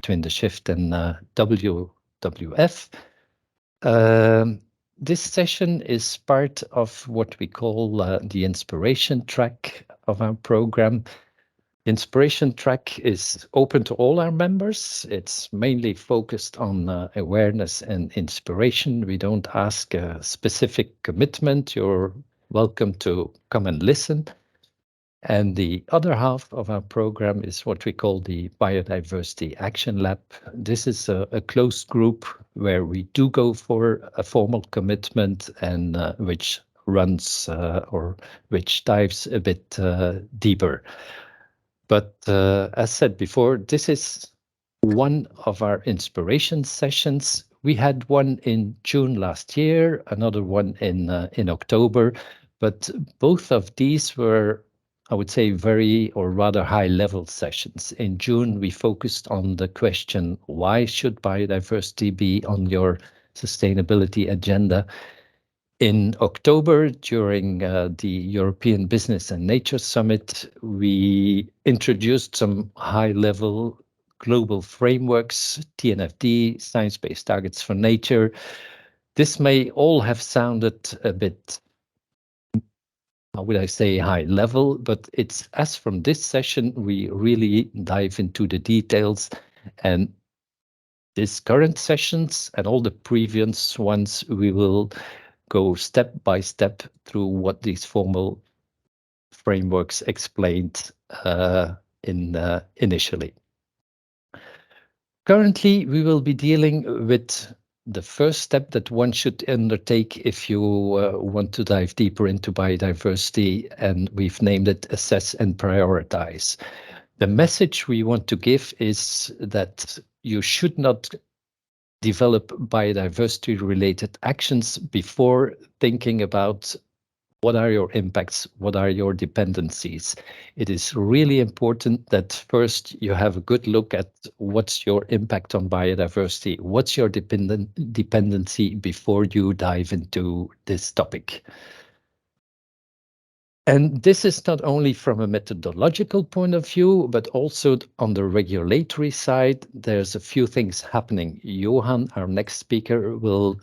between the shift and WWF. This session is part of what we call the inspiration track of our program. Inspiration track is open to all our members. It's mainly focused on awareness and inspiration. We don't ask a specific commitment. You're welcome to come and listen. And the other half of our program is what we call the Biodiversity Action Lab. This is a closed group where we do go for a formal commitment and which runs or which dives a bit deeper. But as said before, this is one of our inspiration sessions. We had one in June last year, another one in October, but both of these were, I would say, very or rather high-level sessions. In June, we focused on the question, why should biodiversity be on your sustainability agenda? In October, during the European Business and Nature Summit, we introduced some high-level global frameworks, TNFD, science-based targets for nature. This may all have sounded a bit, how would I say, high level, but it's as from this session, we really dive into the details, and these current sessions and all the previous ones, we will go step by step through what these formal frameworks explained initially. Currently, we will be dealing with the first step that one should undertake if you want to dive deeper into biodiversity, and we've named it Assess and Prioritize. The message we want to give is that you should not develop biodiversity-related actions before thinking about what are your impacts, what are your dependencies. It is really important that first you have a good look at what's your impact on biodiversity, what's your dependency before you dive into this topic. And this is not only from a methodological point of view, but also on the regulatory side. There's a few things happening. Johan, our next speaker, will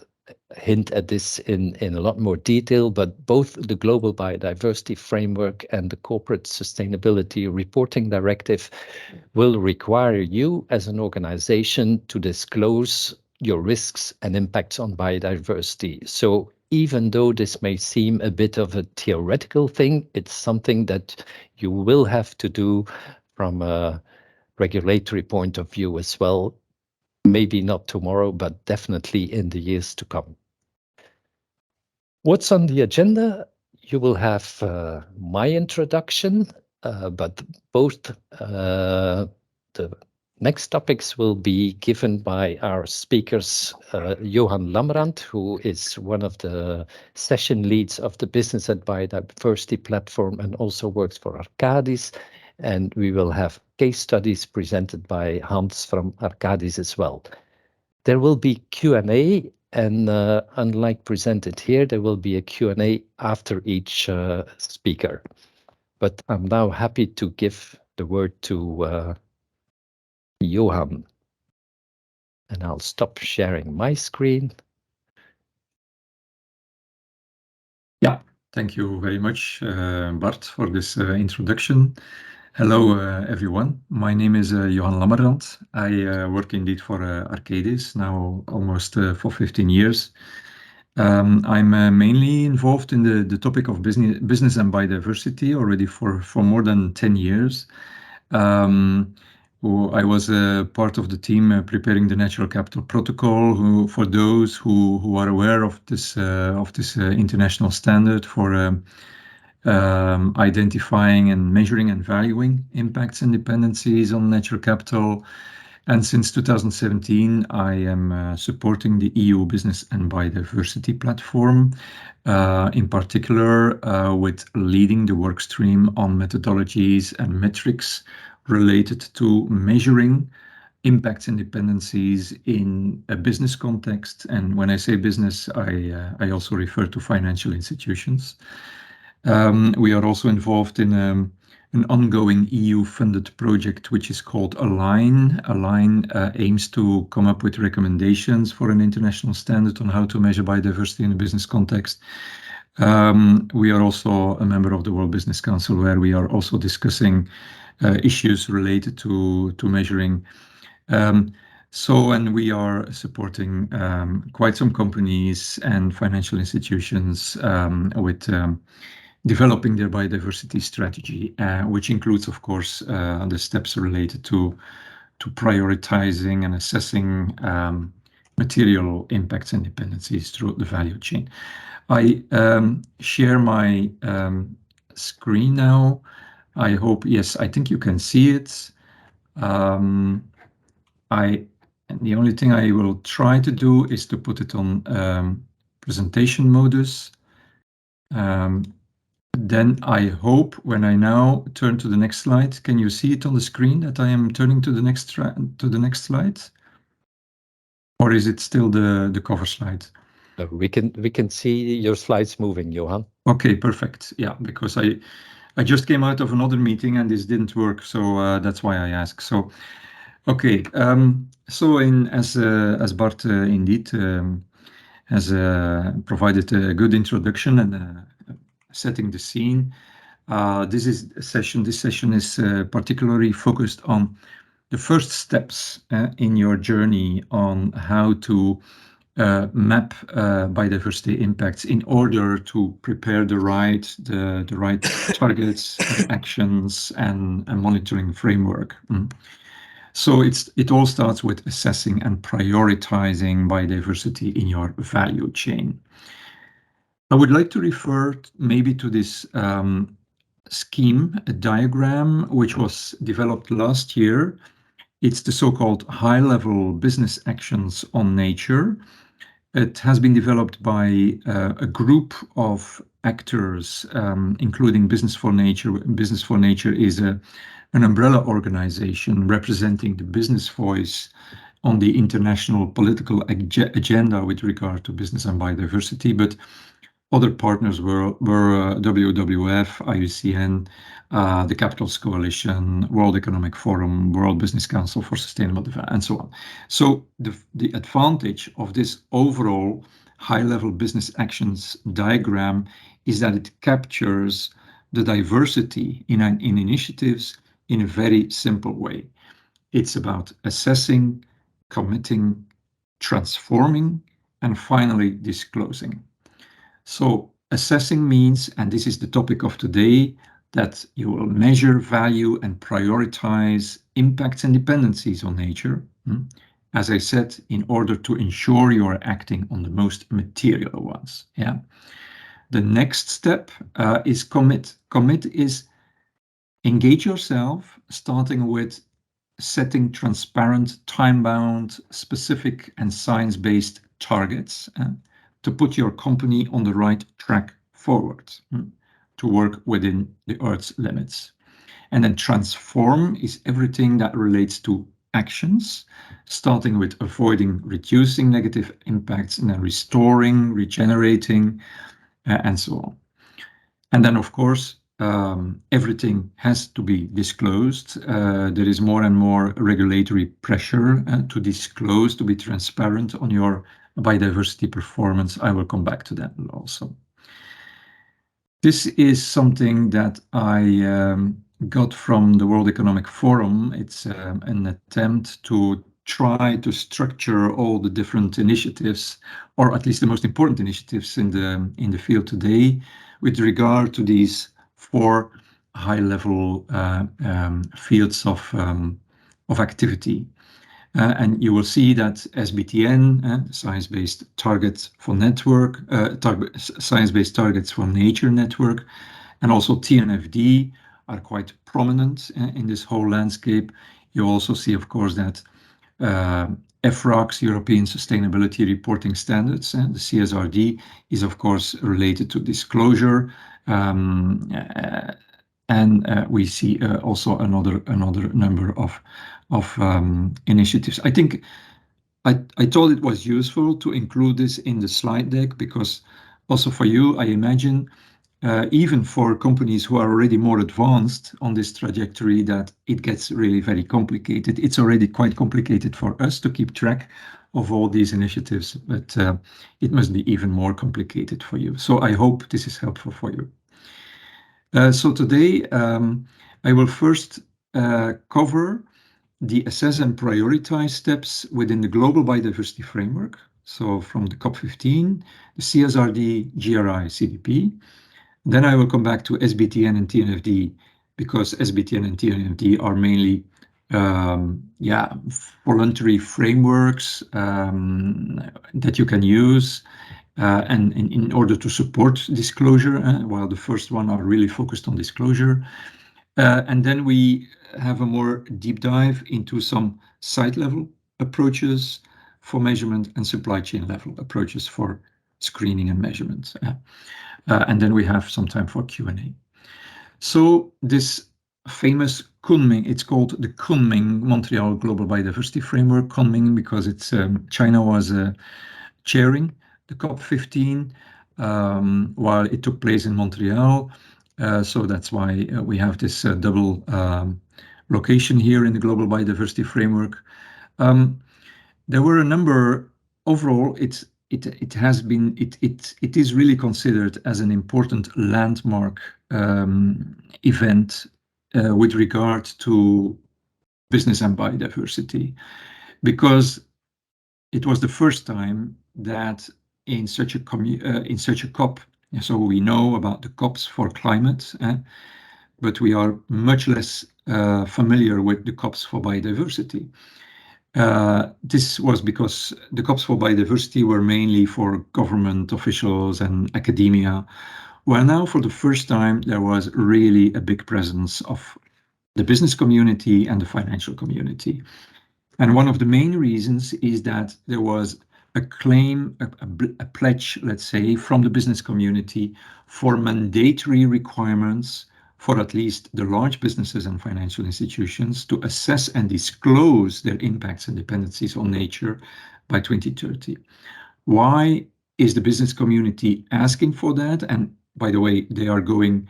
hint at this in a lot more detail, but both the Global Biodiversity Framework and the Corporate Sustainability Reporting Directive will require you as an organization to disclose your risks and impacts on biodiversity. So even though this may seem a bit of a theoretical thing, it's something that you will have to do from a regulatory point of view as well. Maybe not tomorrow, but definitely in the years to come. What's on the agenda? You will have my introduction, but both the next topics will be given by our speakers, Johan Lammerand, who is one of the session leads of the Business and Biodiversity platform and also works for Arcadis. And we will have case studies presented by Hans from Arcadis as well. There will be Q&A, and unlike presented here, there will be a Q&A after each speaker. But I'm now happy to give the word to Johan. And I'll stop sharing my screen. Yeah, thank you very much, Bart, for this introduction. Hello, everyone. My name is Johan Lammerand. I work indeed for Arcadis now almost for 15 years. I'm mainly involved in the topic of business and biodiversity already for more than 10 years. I was part of the team preparing the Natural Capital Protocol. For those who are aware of this international standard for identifying and measuring and valuing impacts and dependencies on natural capital. And since 2017, I am supporting the EU Business and Biodiversity platform, in particular with leading the work stream on methodologies and metrics related to measuring impacts and dependencies in a business context. And when I say business, I also refer to financial institutions. We are also involved in a an ongoing EU-funded project which is called Align. Align aims to come up with recommendations for an international standard on how to measure biodiversity in a business context. We are also a member of the World Business Council, where we are also discussing issues related to measuring. And we are supporting quite some companies and financial institutions with developing their biodiversity strategy, which includes, of course, the steps related to prioritizing and assessing material impacts and dependencies throughout the value chain. I share my screen now. I hope, yes, I think you can see it. The only thing I will try to do is to put it on presentation modus. Then I hope when I now turn to the next slide, can you see it on the screen that I am turning to the next slide? Or is it still the cover slide? We can see your slides moving, Johan. Okay, perfect. Yeah, because I just came out of another meeting and this didn't work, so that's why I asked. So, okay, so as Bart indeed has provided a good introduction and setting the scene. This session is particularly focused on the first steps in your journey on how to map biodiversity impacts in order to prepare the right targets, actions, and monitoring framework. So it all starts with assessing and prioritizing biodiversity in your value chain. I would like to refer maybe to this scheme, a diagram, which was developed last year. It's the so-called high-level business actions on nature. It has been developed by a group of actors, including Business for Nature. Business for Nature is an umbrella organization representing the business voice on the international political agenda with regard to business and biodiversity, but other partners were WWF, IUCN, the Capitals Coalition, World Economic Forum, World Business Council for Sustainable Development, and so on. So the advantage of this overall high-level business actions diagram is that it captures the diversity in initiatives in a very simple way. It's about assessing, committing, transforming, and finally disclosing. So assessing means, and this is the topic of today, that you will measure, value, and prioritize impacts and dependencies on nature, as I said, in order to ensure you are acting on the most material ones. Yeah. The next step is commit. Commit is engage yourself, starting with setting transparent, time-bound, specific, and science-based targets to put your company on the right track forward to work within the Earth's limits. And then transform is everything that relates to actions, starting with avoiding, reducing negative impacts, and then restoring, regenerating, and so on. And then, of course, everything has to be disclosed. There is more and more regulatory pressure to disclose, to be transparent on your biodiversity performance. I will come back to that also. This is something that I got from the World Economic Forum. It's an attempt to try to structure all the different initiatives, or at least the most important initiatives in the field today, with regard to these 4 high-level fields of activity. And you will see that SBTN, Science-Based Targets for Network, Science-Based Targets for Nature Network, and also TNFD are quite prominent in this whole landscape. You also see, of course, that EFRAG's European Sustainability Reporting Standards, the CSRD, is of course related to disclosure. And we see also another number of initiatives. I think I thought it was useful to include this in the slide deck because also for you, I imagine even for companies who are already more advanced on this trajectory, that it gets really very complicated. It's already quite complicated for us to keep track of all these initiatives, but it must be even more complicated for you. So I hope this is helpful for you. So today I will first cover the assess and prioritize steps within the global biodiversity framework. So from the COP15, the CSRD, GRI, CDP. Then I will come back to SBTN and TNFD, because SBTN and TNFD are mainly voluntary frameworks that you can use and in order to support disclosure, while the first one are really focused on disclosure. And then we have a more deep dive into some site level approaches for measurement and supply chain level approaches for screening and measurement. And then we have some time for Q&A. So this famous Kunming, it's called the Kunming Montreal Global Biodiversity Framework, Kunming because it's China was chairing the COP15 while it took place in Montreal. So that's why we have this double location here in the Global Biodiversity Framework. There were a number. Overall, it is really considered as an important landmark event with regard to business and biodiversity, because it was the first time that in such a COP, so we know about the COPs for climate, but we are much less familiar with the COPs for biodiversity. This was because the COPs for biodiversity were mainly for government officials and academia, while now for the first time there was really a big presence of the business community and the financial community. And one of the main reasons is that there was a claim, a pledge, let's say, from the business community for mandatory requirements for at least the large businesses and financial institutions to assess and disclose their impacts and dependencies on nature by 2030. Why is the business community asking for that? And by the way, they are going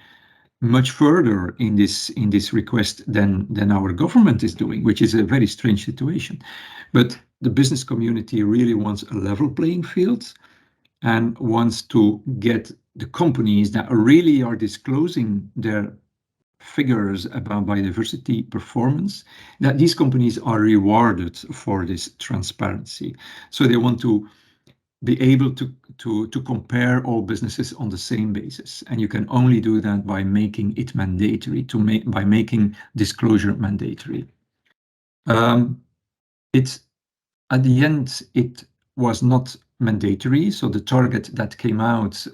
much further in this request than our government is doing, which is a very strange situation. But the business community really wants a level playing field and wants to get the companies that really are disclosing their figures about biodiversity performance, that these companies are rewarded for this transparency. So they want to be able to compare all businesses on the same basis. And you can only do that by making it mandatory, by making disclosure mandatory. It's at the end, it was not mandatory. So the target that came out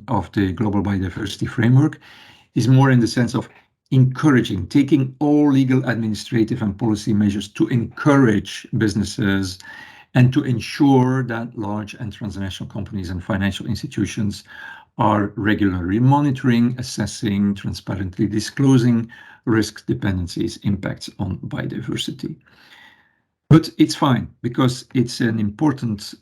of the Global Biodiversity Framework is more in the sense of encouraging, taking all legal, administrative, and policy measures to encourage businesses and to ensure that large and transnational companies and financial institutions are regularly monitoring, assessing, transparently disclosing risks, dependencies, impacts on biodiversity. But it's fine because it's an important,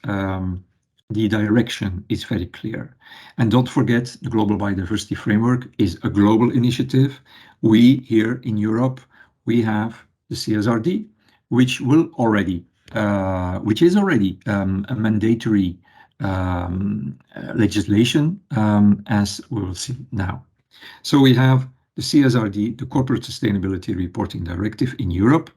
the direction is very clear. And don't forget, the Global Biodiversity Framework is a global initiative. We here in Europe, we have the CSRD, which is already a mandatory legislation, as we will see now. So we have the CSRD, the Corporate Sustainability Reporting Directive in Europe.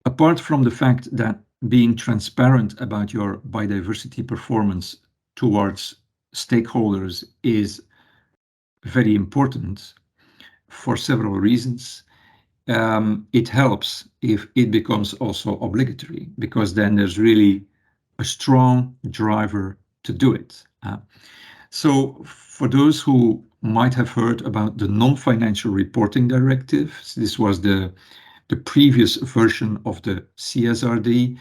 Apart from the fact that being transparent about your biodiversity performance towards stakeholders is very important for several reasons, it helps if it becomes also obligatory, because then there's really a strong driver to do it. So for those who might have heard about the non-financial reporting directive, this was the previous version of the CSRD.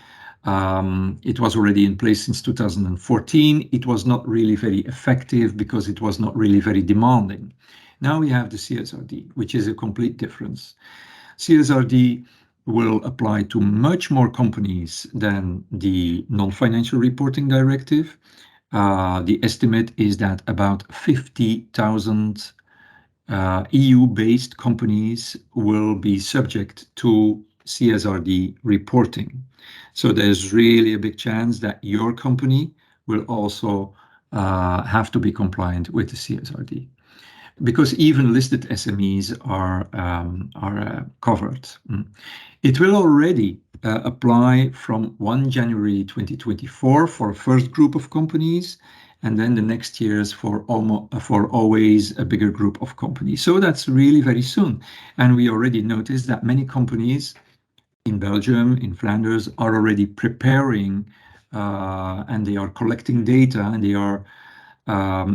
It was already in place since 2014. It was not really very effective because it was not really very demanding. Now we have the CSRD, which is a complete difference. CSRD will apply to much more companies than the non-financial reporting directive. the estimate is that about 50,000 EU-based companies will be subject to CSRD reporting. So there's really a big chance that your company will also have to be compliant with the CSRD, because even listed SMEs are covered. It will already apply from 1 January 2024 for a first group of companies, and then the next years for always a bigger group of companies. So that's really very soon. And we already noticed that many companies in Belgium, in Flanders, are already preparing and they are collecting data, and they are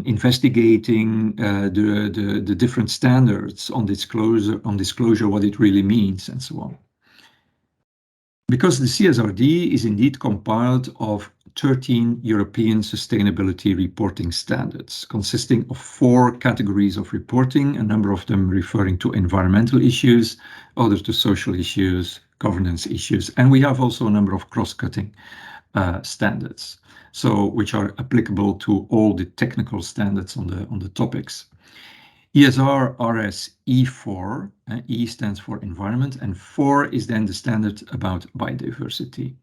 investigating the different standards on disclosure, what it really means, and so on. Because the CSRD is indeed compiled of 13 European sustainability reporting standards, consisting of 4 categories of reporting, a number of them referring to environmental issues, others to social issues, governance issues, and we have also a number of cross-cutting standards, so which are applicable to all the technical standards on the topics. ESR RS E4, E stands for environment, and 4 is then the standard about biodiversity.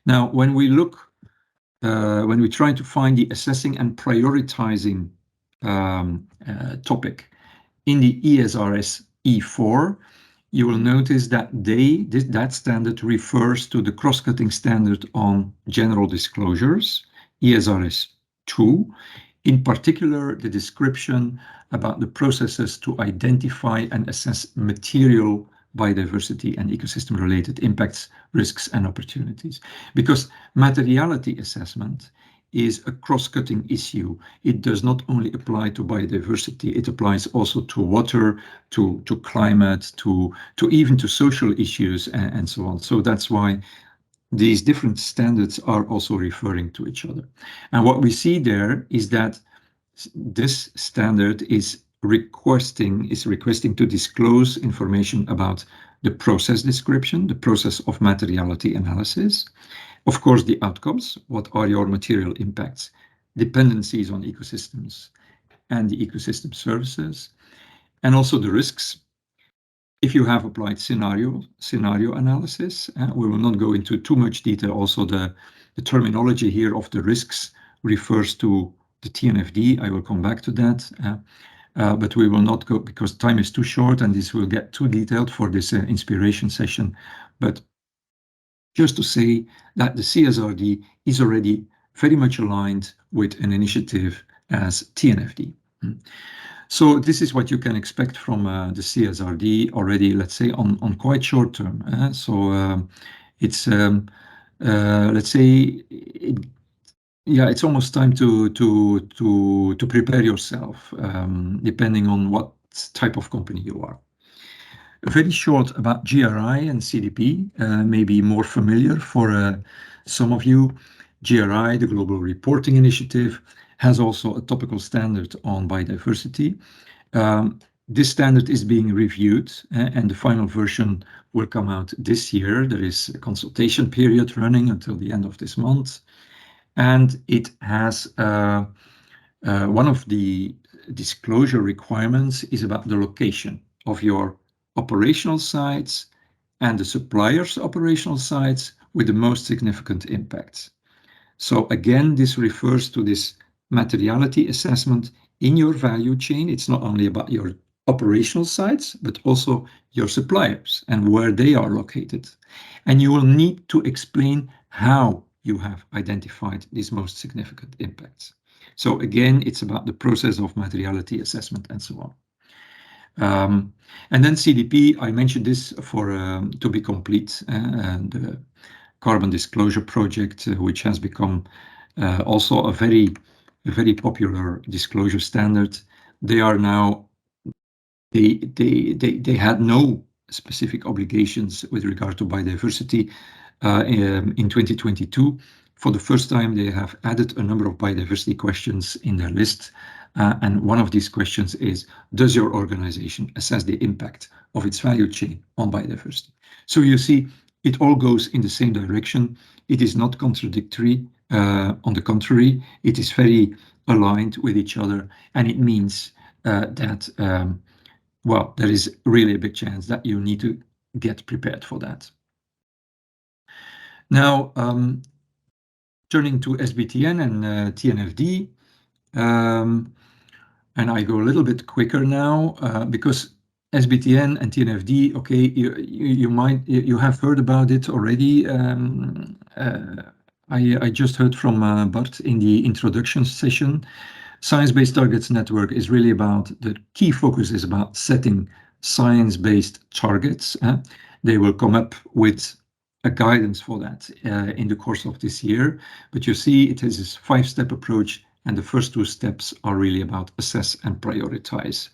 Now, when we try to find the assessing and prioritizing topic in the ESRS E4, you will notice that that standard refers to the cross-cutting standard on general disclosures, ESRS 2, in particular the description about the processes to identify and assess material biodiversity and ecosystem-related impacts, risks, and opportunities. Because materiality assessment is a cross-cutting issue. It does not only apply to biodiversity, it applies also to water, to climate, to even to social issues, and so on. So that's why these different standards are also referring to each other. And what we see there is that this standard is requesting to disclose information about the process description, the process of materiality analysis, of course, the outcomes, what are your material impacts, dependencies on ecosystems and the ecosystem services, and also the risks. If you have applied scenario analysis, we will not go into too much detail. Also, the terminology here of the risks refers to the TNFD. I will come back to that, but we will not go because time is too short and this will get too detailed for this inspiration session. But just to say that the CSRD is already very much aligned with an initiative as TNFD. So this is what you can expect from the CSRD already, let's say, on quite short term. It's, let's say, it's almost time to prepare yourself, depending on what type of company you are. Very short about GRI and CDP, maybe more familiar for some of you. GRI, the Global Reporting Initiative, has also a topical standard on biodiversity. This standard is being reviewed, and the final version will come out this year. There is a consultation period running until the end of this month, and it has one of the disclosure requirements is about the location of your operational sites and the suppliers' operational sites with the most significant impacts. So again, this refers to this materiality assessment in your value chain. It's not only about your operational sites, but also your suppliers and where they are located. And you will need to explain how you have identified these most significant impacts. So again, it's about the process of materiality assessment and so on. And then CDP, I mentioned this for to be complete, the Carbon Disclosure Project, which has become also a very popular disclosure standard. They are now, they had no specific obligations with regard to biodiversity in 2022. For the first time, they have added a number of biodiversity questions in their list. And one of these questions is, does your organization assess the impact of its value chain on biodiversity? So you see, it all goes in the same direction. It is not contradictory. On the contrary, it is very aligned with each other, and it means that well, there is really a big chance that you need to get prepared for that. Now, turning to SBTN and TNFD, and I go a little bit quicker now because SBTN and TNFD, okay, you have heard about it already. I just heard from Bart in the introduction session. Science-Based Targets Network is really about, the key focus is about setting science-based targets. They will come up with a guidance for that in the course of this year. But you see, it is this 5-step approach, and the first 2 steps are really about assess and prioritize.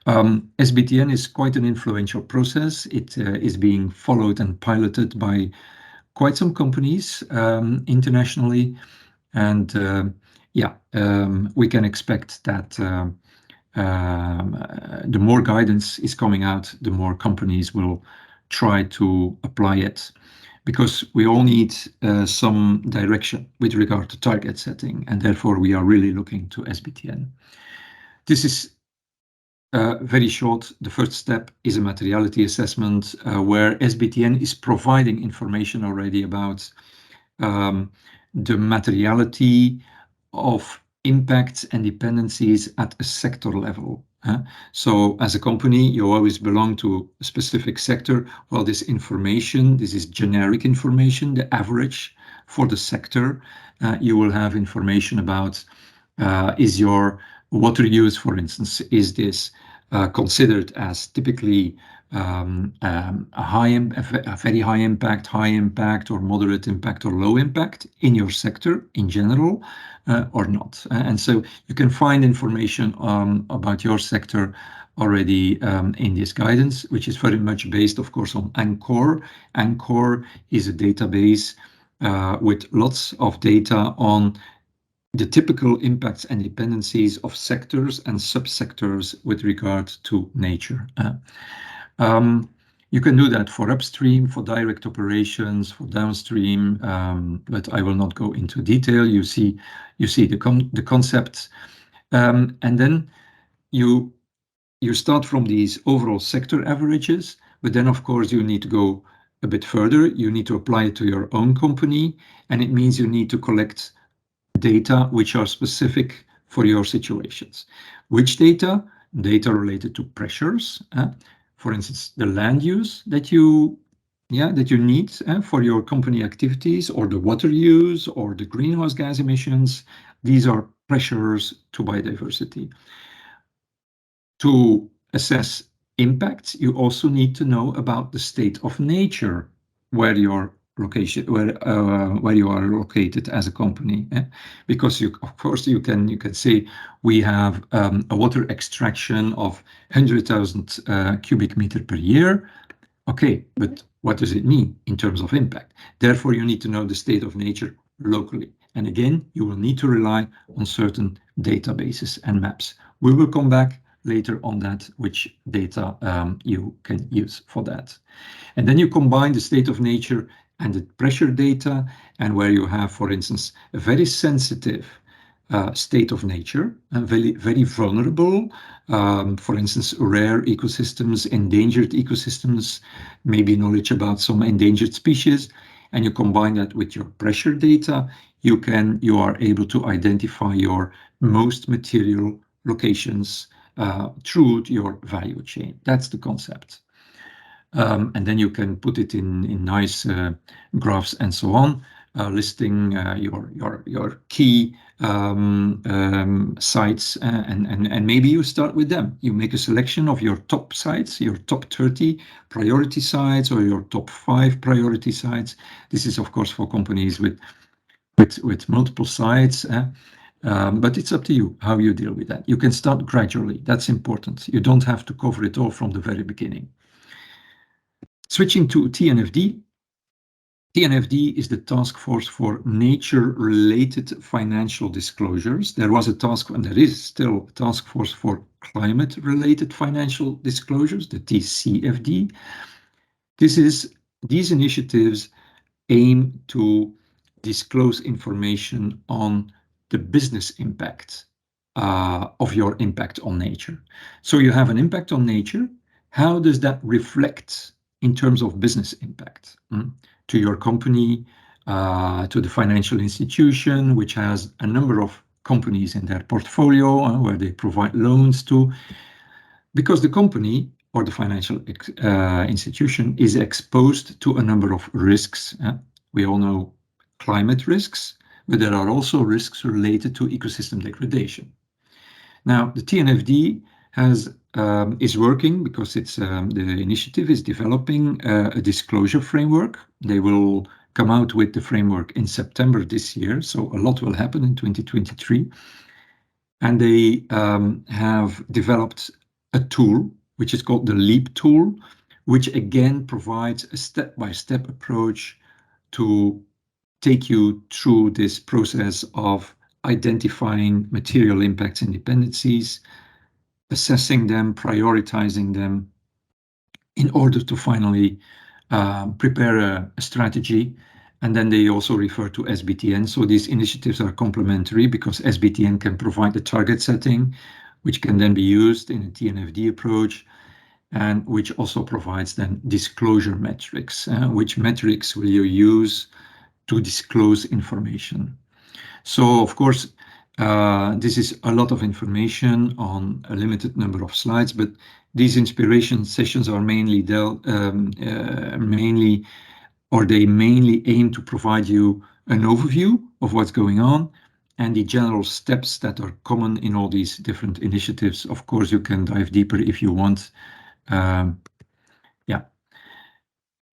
SBTN is quite an influential process. It is being followed and piloted by quite some companies internationally, and we can expect that the more guidance is coming out, the more companies will try to apply it, because we all need some direction with regard to target setting, and therefore we are really looking to SBTN. This is very short. The first step is a materiality assessment where SBTN is providing information already about the materiality of impacts and dependencies at a sector level. So as a company, you always belong to a specific sector. Well, this information, this is generic information, the average for the sector. You will have information about is your water use, for instance, is this considered as typically a very high impact, or moderate impact, or low impact in your sector in general, or not. And so you can find information about your sector already in this guidance, which is very much based, of course, on ANCOR. ANCOR is a database with lots of data on the typical impacts and dependencies of sectors and subsectors with regard to nature. You can do that for upstream, for direct operations, for downstream, but I will not go into detail. You see the concepts, and then you start from these overall sector averages, but then of course you need to go a bit further. You need to apply it to your own company, and it means you need to collect data which are specific for your situations. Which data? Data related to pressures. For instance, the land use that you need for your company activities, or the water use, or the greenhouse gas emissions. These are pressures to biodiversity. To assess impacts, you also need to know about the state of nature where your location, where you are located as a company, because of course you can say we have a water extraction of 100,000 cubic meter per year. Okay, but what does it mean in terms of impact? Therefore, you need to know the state of nature locally. And again, you will need to rely on certain databases and maps. We will come back later on that, which data you can use for that. And then you combine the state of nature and the pressure data, and where you have, for instance, a very sensitive state of nature, and very vulnerable, for instance, rare ecosystems, endangered ecosystems, maybe knowledge about some endangered species, and you combine that with your pressure data, you are able to identify your most material locations through your value chain. That's the concept. And then you can put it in nice graphs and so on, listing your key sites, and maybe you start with them. You make a selection of your top sites, your top 30 priority sites, or your top 5 priority sites. This is, of course, for companies with multiple sites. But it's up to you how you deal with that. You can start gradually. That's important. You don't have to cover it all from the very beginning. Switching to TNFD. TNFD is the Task Force for Nature-Related Financial Disclosures. There was a task, and there is still a Task Force for Climate-Related Financial Disclosures, the TCFD. These initiatives aim to disclose information on the business impact of your impact on nature. So you have an impact on nature. How does that reflect in terms of business impact to your company, to the financial institution, which has a number of companies in their portfolio where they provide loans to, because the company or the financial institution is exposed to a number of risks. We all know climate risks, but there are also risks related to ecosystem degradation. Now, the TNFD is working because the initiative is developing a disclosure framework. They will come out with the framework in September this year, so a lot will happen in 2023. And they have developed a tool, which is called the LEAP tool, which again provides a step-by-step approach to take you through this process of identifying material impacts and dependencies, assessing them, prioritizing them, in order to finally prepare a strategy. And then they also refer to SBTN. So these initiatives are complementary because SBTN can provide the target setting, which can then be used in a TNFD approach, and which also provides then disclosure metrics. Which metrics will you use to disclose information? So of course, this is a lot of information on a limited number of slides, but these inspiration sessions are mainly mainly aim to provide you an overview of what's going on and the general steps that are common in all these different initiatives. Of course, you can dive deeper if you want. Yeah.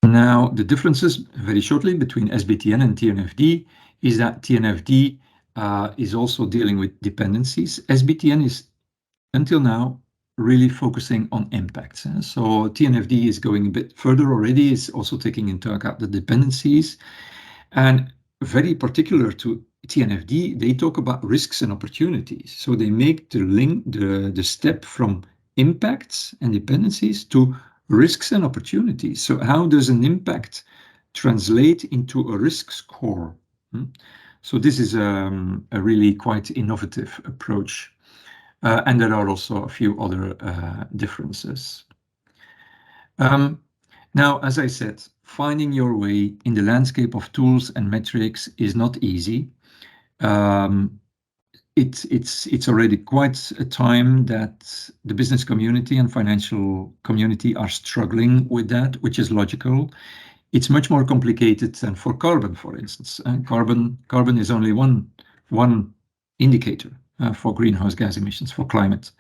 Now, the differences, very shortly, between SBTN and TNFD is that TNFD is also dealing with dependencies. SBTN is, until now, really focusing on impacts. So TNFD is going a bit further already, is also taking into account the dependencies. And very particular to TNFD, they talk about risks and opportunities. So they make the link, the step from impacts and dependencies to risks and opportunities. So how does an impact translate into a risk score? So this is a really quite innovative approach. And there are also a few other differences. Now, as I said, finding your way in the landscape of tools and metrics is not easy. It's already quite a time that the business community and financial community are struggling with that, which is logical. It's much more complicated than for carbon, for instance. Carbon is only one indicator for greenhouse gas emissions, for climate.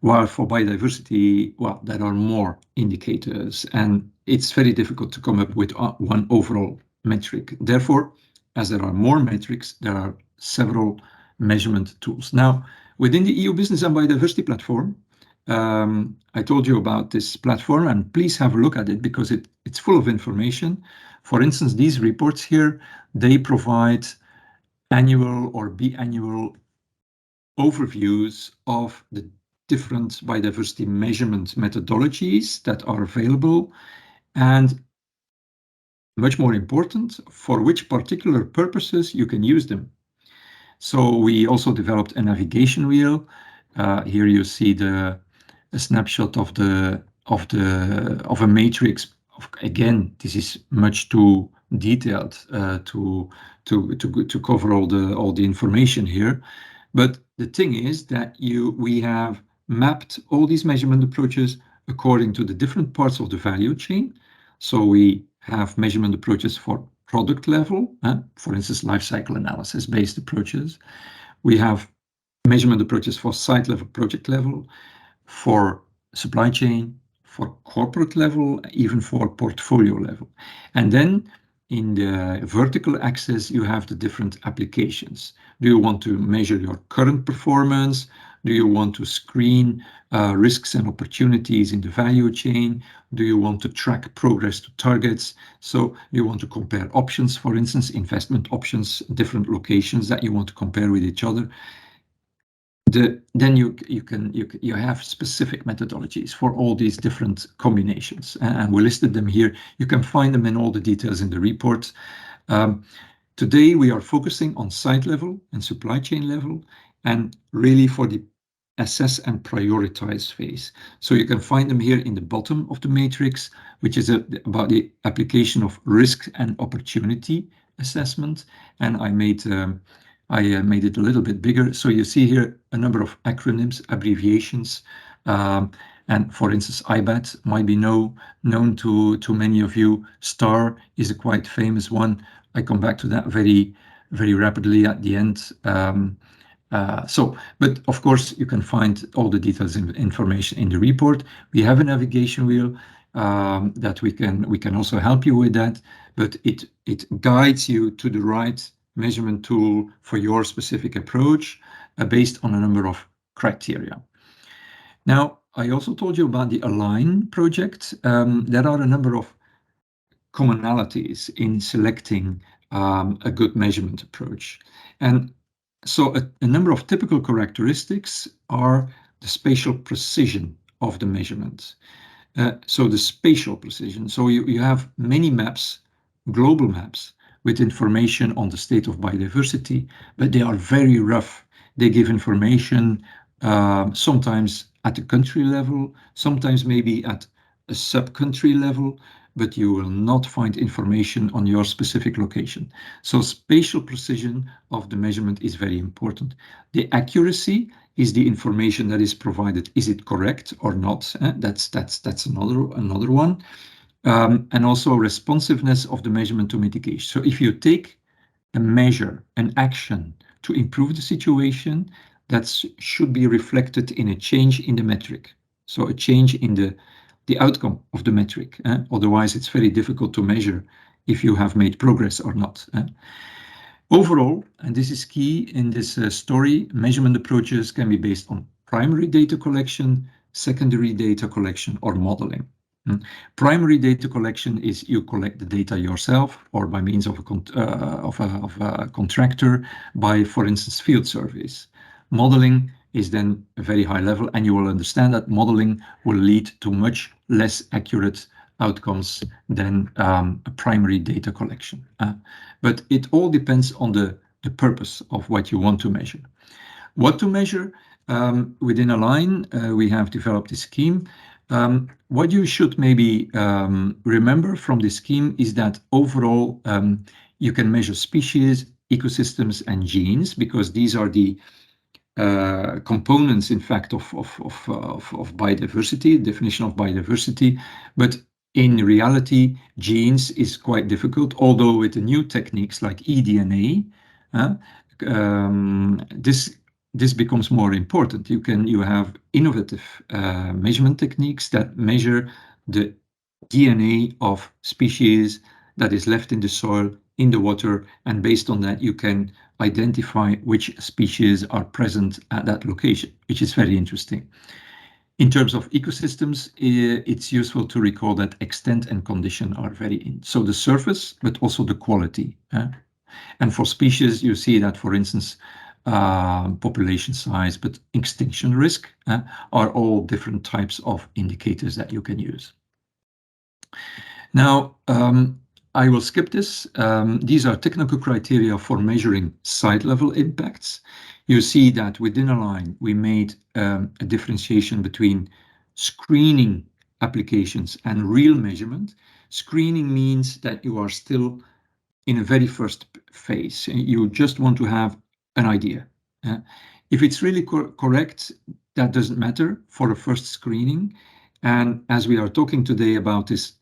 While for biodiversity, well, there are more indicators, and it's very difficult to come up with one overall metric. Therefore, as there are more metrics, there are several measurement tools. Now, within the EU Business and Biodiversity platform, I told you about this platform, and please have a look at it because it's full of information. For instance, these reports here, they provide annual or biannual overviews of the different biodiversity measurement methodologies that are available, and much more important, for which particular purposes you can use them. So we also developed a navigation wheel. Here you see a snapshot of a matrix. Again, this is much too detailed to cover all the information here. But the thing is that we have mapped all these measurement approaches according to the different parts of the value chain. So we have measurement approaches for product level, for instance, life cycle analysis based approaches. We have measurement approaches for site level, project level, for supply chain, for corporate level, even for portfolio level. And then in the vertical axis, you have the different applications. Do you want to measure your current performance? Do you want to screen risks and opportunities in the value chain? Do you want to track progress to targets? So you want to compare options, for instance, investment options, different locations that you want to compare with each other. Then you have specific methodologies for all these different combinations, and we listed them here. You can find them in all the details in the report. To Today, we are focusing on site level and supply chain level, and really for the assess and prioritize phase. So you can find them here in the bottom of the matrix, which is about the application of risk and opportunity assessment. And I made it a little bit bigger. So you see here a number of acronyms, abbreviations. And for instance, IBAT might be known to many of you. STAR is a quite famous one. I come back to that very, very rapidly at the end. But of course, you can find all the details and information in the report. We have a navigation wheel that we can also help you with that, but it guides you to the right measurement tool for your specific approach based on a number of criteria. Now, I also told you about the Align project. There are a number of commonalities in selecting a good measurement approach. And so a number of typical characteristics are the spatial precision of the measurement. So the spatial precision. So you have many maps, global maps, with information on the state of biodiversity, but they are very rough. They give information sometimes at the country level, sometimes maybe at a sub-country level, but you will not find information on your specific location. So spatial precision of the measurement is very important. The accuracy is the information that is provided. Is it correct or not? That's another one. And also responsiveness of the measurement to mitigation. So if you take a measure, an action to improve the situation, that should be reflected in a change in the metric. So a change in the outcome of the metric. Otherwise, it's very difficult to measure if you have made progress or not. Overall, and this is key in this story, measurement approaches can be based on primary data collection, secondary data collection, or modeling. Primary data collection is you collect the data yourself or by means of a contractor by, for instance, field surveys. Modeling is then a very high level, and you will understand that modeling will lead to much less accurate outcomes than a primary data collection. But it all depends on the purpose of what you want to measure. What to measure? Within Align, we have developed a scheme. What you should maybe remember from this scheme is that overall you can measure species, ecosystems, and genes, because these are the components, in fact, of biodiversity, definition of biodiversity. But in reality, genes is quite difficult, although with the new techniques like eDNA, this becomes more important. You have innovative measurement techniques that measure the DNA of species that is left in the soil, in the water, and based on that you can identify which species are present at that location, which is very interesting. In terms of ecosystems, it's useful to recall that extent and condition are so the surface, but also the quality. And for species, you see that, for instance, population size, but extinction risk are all different types of indicators that you can use. Now, I will skip this. These are technical criteria for measuring site level impacts. You see that within Align, we made a differentiation between screening applications and real measurement. Screening means that you are still in a very first phase. You just want to have an idea. If it's really correct, that doesn't matter for a first screening. And as we are talking today about this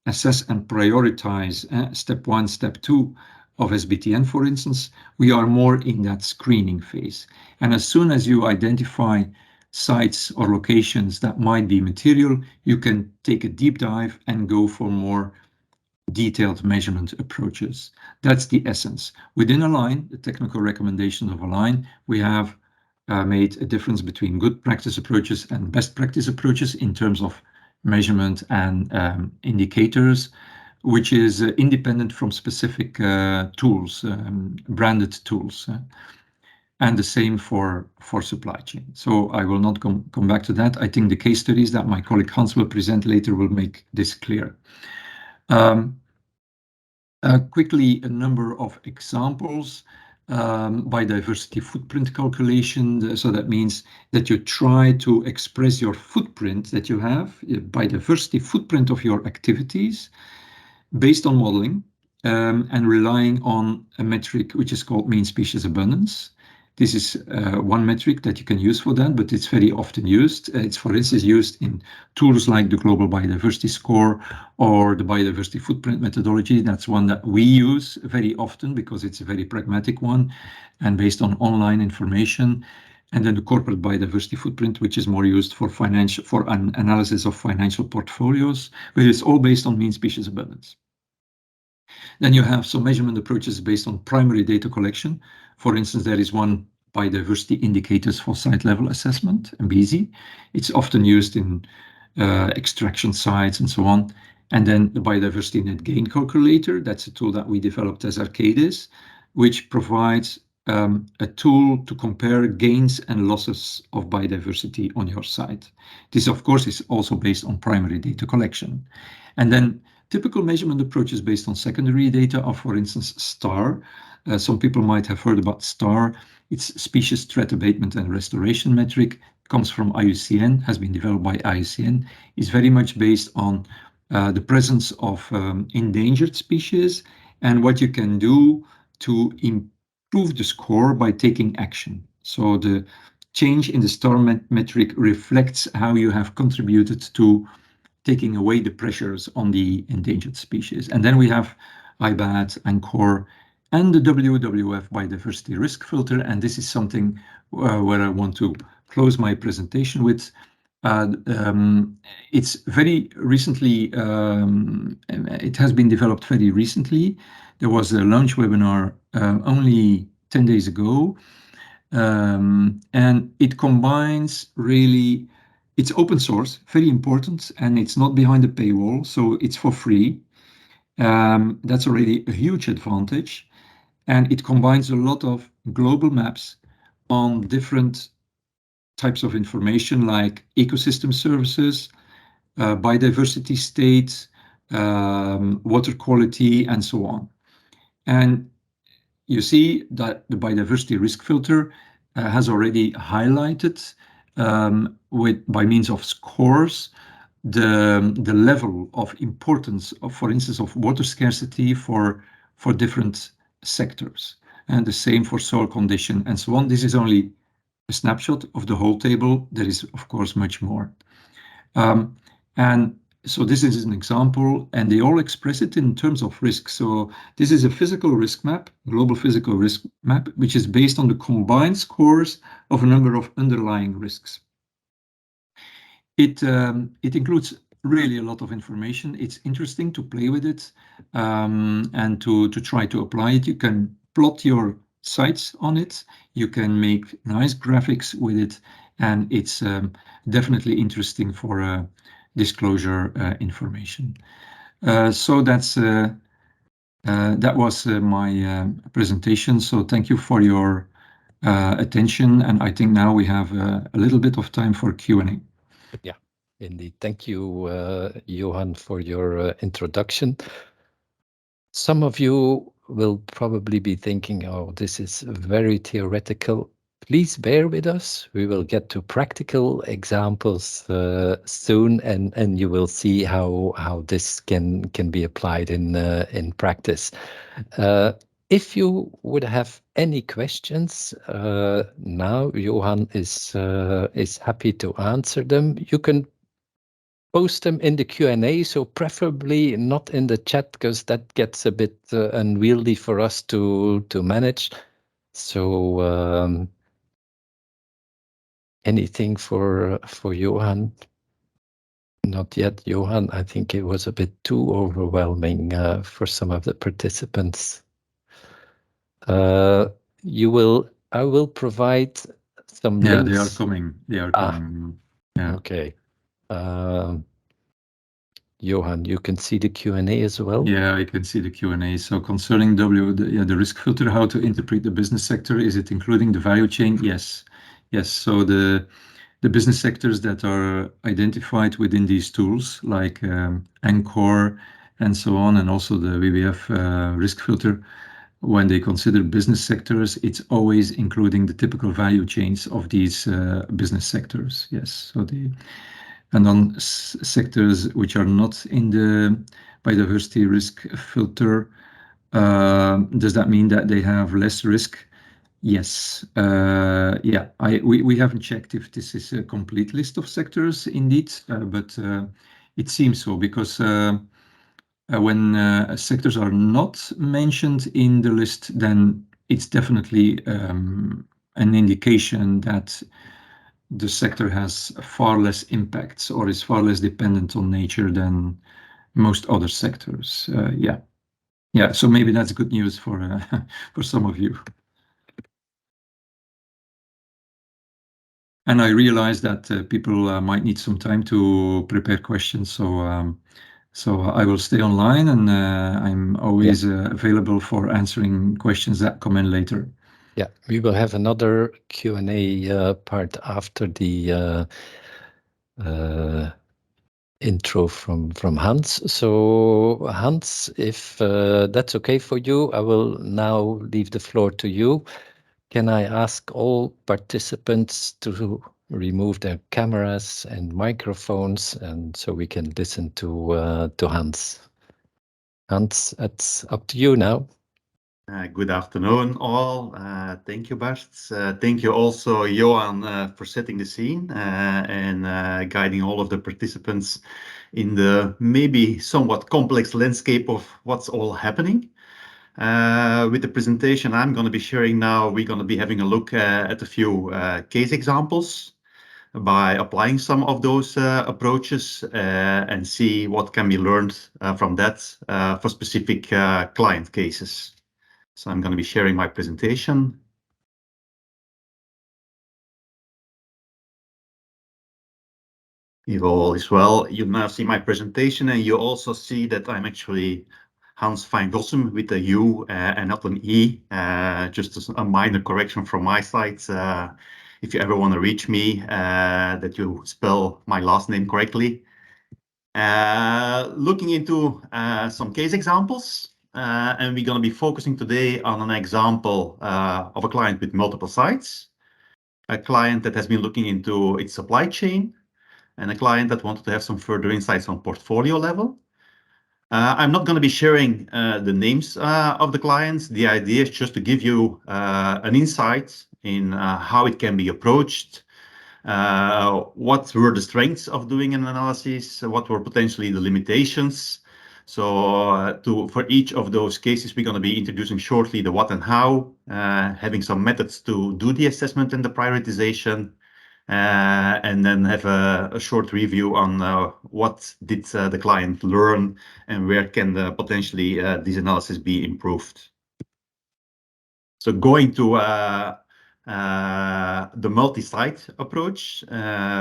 assess and prioritize step 1, step 2 of SBTN, for instance, we are more in that screening phase. And as soon as you identify sites or locations that might be material, you can take a deep dive and go for more detailed measurement approaches. That's the essence. Within Align, the technical recommendations of Align, we have made a difference between good practice approaches and best practice approaches in terms of measurement and indicators, which is independent from specific tools, branded tools. And the same for supply chain. So I will not come back to that. I think the case studies that my colleague Hans will present later will make this clear. Quickly, a number of examples. Biodiversity footprint calculation. So that means that you try to express your footprint that you have, biodiversity footprint of your activities based on modeling, and relying on a metric which is called mean species abundance. This is one metric that you can use for that, but it's very often used. It's, for instance, used in tools like the Global Biodiversity Score or the Biodiversity Footprint methodology. That's one that we use very often because it's a very pragmatic one and based on online information. And then the corporate biodiversity footprint, which is more used for an analysis of financial portfolios, but it's all based on mean species abundance. Then you have some measurement approaches based on primary data collection. For instance, there is one biodiversity indicators for site level assessment, MBZ. It's often used in extraction sites and so on. And then the biodiversity net gain calculator, that's a tool that we developed as Arcadis, which provides a tool to compare gains and losses of biodiversity on your site. This, of course, is also based on primary data collection. And then typical measurement approaches based on secondary data are, for instance, STAR. Some people might have heard about STAR. It's Species Threat Abatement and Restoration metric. It comes from IUCN, has been developed by IUCN. It's very much based on the presence of endangered species and what you can do to improve the score by taking action. So the change in the STAR metric reflects how you have contributed to taking away the pressures on the endangered species. And then we have IBAT, ANCOR, and the WWF biodiversity risk filter. And this is something where I want to close my presentation with. It's very recently, it has been developed very recently. There was a launch webinar only 10 days ago. And it combines really, it's open source, very important, and it's not behind a paywall, so it's for free. That's already a huge advantage. And it combines a lot of global maps on different types of information like ecosystem services, biodiversity states, water quality, and so on. And you see that the biodiversity risk filter has already highlighted by means of scores the level of importance of, for instance, of water scarcity for different sectors, and the same for soil condition and so on. This is only a snapshot of the whole table. There is, of course, much more. And so this is an example, and they all express it in terms of risk. So this is a physical risk map, global physical risk map, which is based on the combined scores of a number of underlying risks. It includes really a lot of information. It's interesting to play with it and to try to apply it. You can plot your sites on it. You can make nice graphics with it, and it's definitely interesting for disclosure information. So that was my presentation. So thank you for your attention, and I think now we have a little bit of time for Q&A. Yeah, indeed. Thank you, Johan, for your introduction. Some of you will probably be thinking, oh, this is very theoretical. Please bear with us. We will get to practical examples soon, and you will see how this can be applied in practice. If you would have any questions, now Johan is happy to answer them. You can post them in the Q&A, so preferably not in the chat, because that gets a bit unwieldy for us to manage. So anything for Johan? Not yet, Johan. I think it was a bit too overwhelming for some of the participants. I will provide some links. Yeah, they are coming. They are coming. Yeah. Okay. Johan, you can see the Q&A as well? Yeah, I can see the Q&A. So concerning the risk filter, how to interpret the business sector, is it including the value chain? Yes. Yes. So the business sectors that are identified within these tools, like ANCOR and so on, and also the WWF risk filter. When they consider business sectors, it's always including the typical value chains of these business sectors. Yes, and on sectors which are not in the biodiversity risk filter, does that mean that they have less risk? Yes. Yeah, we haven't checked if this is a complete list of sectors indeed, but it seems so, because when sectors are not mentioned in the list, then it's definitely an indication that the sector has far less impacts or is far less dependent on nature than most other sectors. Yeah. So maybe that's good news for for some of you. And I realize that people might need some time to prepare questions, so I will stay online, and I'm always available for answering questions that come in later. Yeah, we will have another Q&A part after the intro from Hans. So Hans, if that's okay for you, I will now leave the floor to you. Can I ask all participants to remove their cameras and microphones, and so we can listen to Hans? Hans, it's up to you now. Good afternoon, all. Thank you, Bart. Thank you also, Johan, for setting the scene and guiding all of the participants in the maybe somewhat complex landscape of what's all happening. With the presentation I'm going to be sharing now, we're going to be having a look at a few case examples by applying some of those approaches and see what can be learned from that for specific client cases. So I'm going to be sharing my presentation. If all is well, you now see my presentation, and you also see that I'm actually Hans van Gossem with a U and not an E. Just a minor correction from my side. If you ever want to reach me, that you spell my last name correctly. Looking into some case examples. And we're going to be focusing today on an example of a client with multiple sites, a client that has been looking into its supply chain, and a client that wanted to have some further insights on portfolio level. I'm not going to be sharing the names of the clients. The idea is just to give you an insight in how it can be approached, what were the strengths of doing an analysis, what were potentially the limitations. So for each of those cases, we're going to be introducing shortly the what and how, having some methods to do the assessment and the prioritization, and then have a short review on what did the client learn and where can potentially this analysis be improved. So going to the multi-site approach,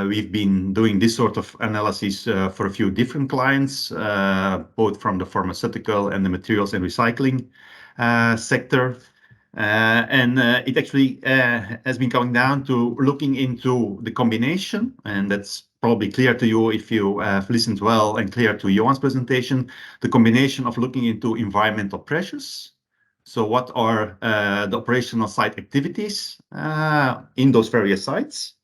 we've been doing this sort of analysis for a few different clients, both from the pharmaceutical and the materials and recycling sector. And it actually has been coming down to looking into the combination, and that's probably clear to you if you have listened well, and clear to Johan's presentation, the combination of looking into environmental pressures. So what are the operational site activities in those various sites?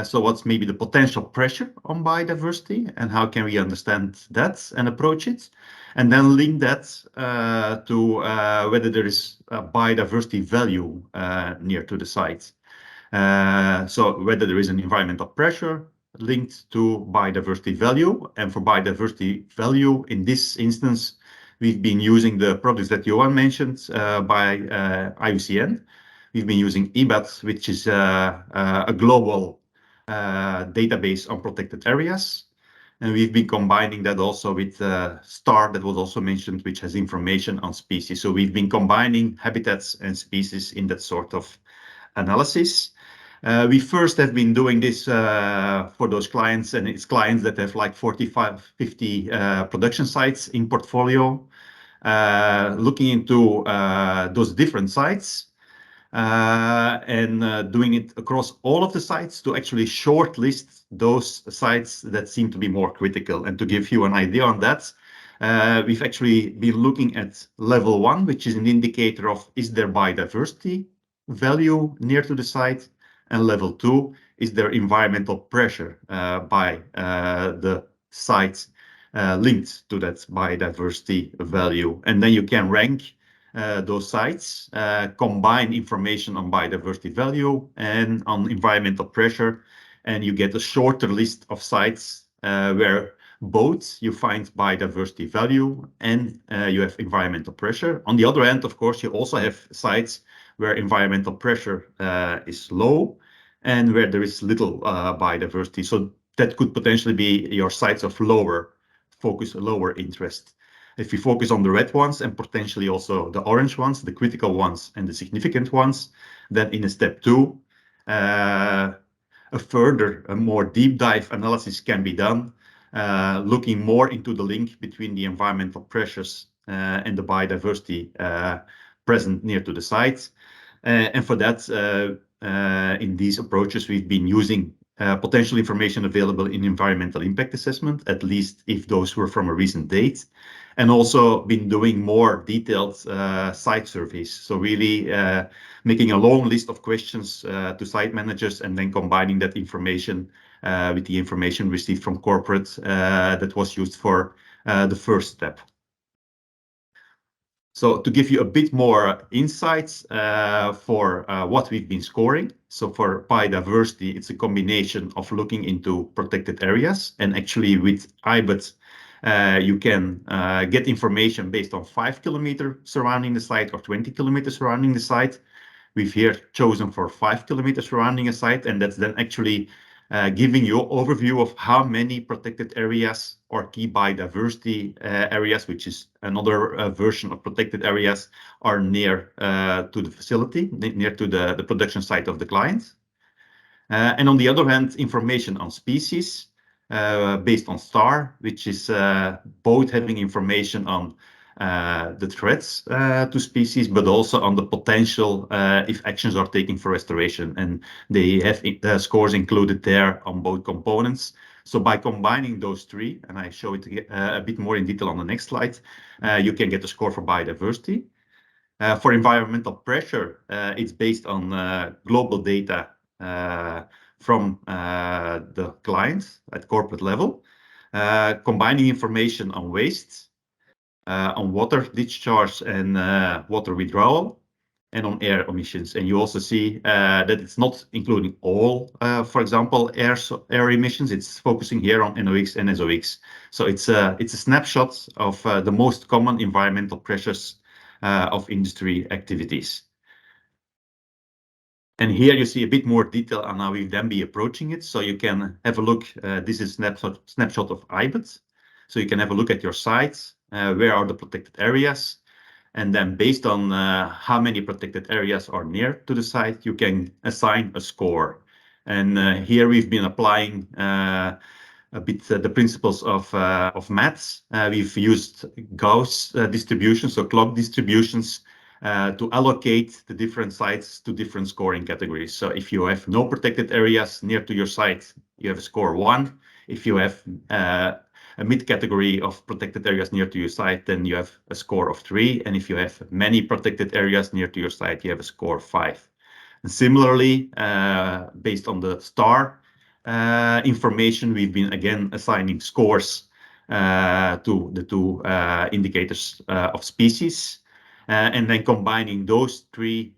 So what's maybe the potential pressure on biodiversity, and how can we understand that and approach it? And then link that to whether there is a biodiversity value near to the site. So whether there is an environmental pressure linked to biodiversity value. And for biodiversity value, in this instance, we've been using the products that Johan mentioned by IUCN. We've been using EBAT, which is a global database on protected areas. And we've been combining that also with STAR, that was also mentioned, which has information on species. So we've been combining habitats and species in that sort of analysis. We first have been doing this for those clients, and it's clients that have like 45, 50 production sites in portfolio, looking into those different sites and doing it across all of the sites to actually shortlist those sites that seem to be more critical. And to give you an idea on that, We've actually been looking at level 1, which is an indicator of is there biodiversity value near to the site, and level 2 is there environmental pressure by the site linked to that biodiversity value. And then you can rank those sites, combine information on biodiversity value and on environmental pressure, and you get a shorter list of sites where both you find biodiversity value and you have environmental pressure. On the other hand, of course, you also have sites where environmental pressure is low and where there is little biodiversity. So that could potentially be your sites of lower focus, lower interest. If we focus on the red ones and potentially also the orange ones, the critical ones and the significant ones, then in a step 2, a more deep dive analysis can be done, looking more into the link between the environmental pressures and the biodiversity present near to the site. And for that, in these approaches, we've been using potential information available in environmental impact assessment, at least if those were from a recent date, and also been doing more detailed site surveys. So really making a long list of questions to site managers and then combining that information with the information received from corporate that was used for the first step. So to give you a bit more insights for what we've been scoring. So for biodiversity, it's a combination of looking into protected areas, and actually with IBET, you can get information based on 5 kilometers surrounding the site or 20 kilometers surrounding the site. We've here chosen for 5 kilometers surrounding a site, and that's then actually giving you an overview of how many protected areas or key biodiversity areas, which is another version of protected areas, are near to the facility, near to the production site of the client. And on the other hand, information on species based on STAR, which is both having information on the threats to species, but also on the potential if actions are taken for restoration. And they have scores included there on both components. So by combining those three, and I show it a bit more in detail on the next slide, you can get a score for biodiversity. For environmental pressure, it's based on global data from the clients at corporate level, combining information on waste, on water discharge and water withdrawal, and on air emissions. And you also see that it's not including all, for example, air emissions. It's focusing here on NOx and SOx. So it's a snapshot of the most common environmental pressures of industry activities. And here you see a bit more detail on how we then be approaching it. So you can have a look. This is snapshot of IBET. So you can have a look at your sites. Where are the protected areas? And then based on how many protected areas are near to the site, you can assign a score. And here we've been applying a bit the principles of maths. We've used Gauss distributions, so clock distributions, to allocate the different sites to different scoring categories. So if you have no protected areas near to your site, you have a score 1. If you have a mid-category of protected areas near to your site, then you have a score of 3. And if you have many protected areas near to your site, you have a score of 5. And similarly, based on the STAR information, we've been again assigning scores to the two indicators of species, and then combining those 3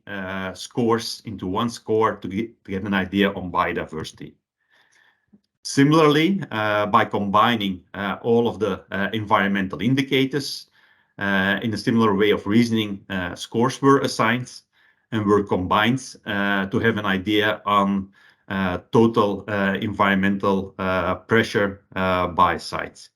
scores into one score to get an idea on biodiversity. Similarly, by combining all of the environmental indicators in a similar way of reasoning, scores were assigned and were combined to have an idea on total environmental pressure by site.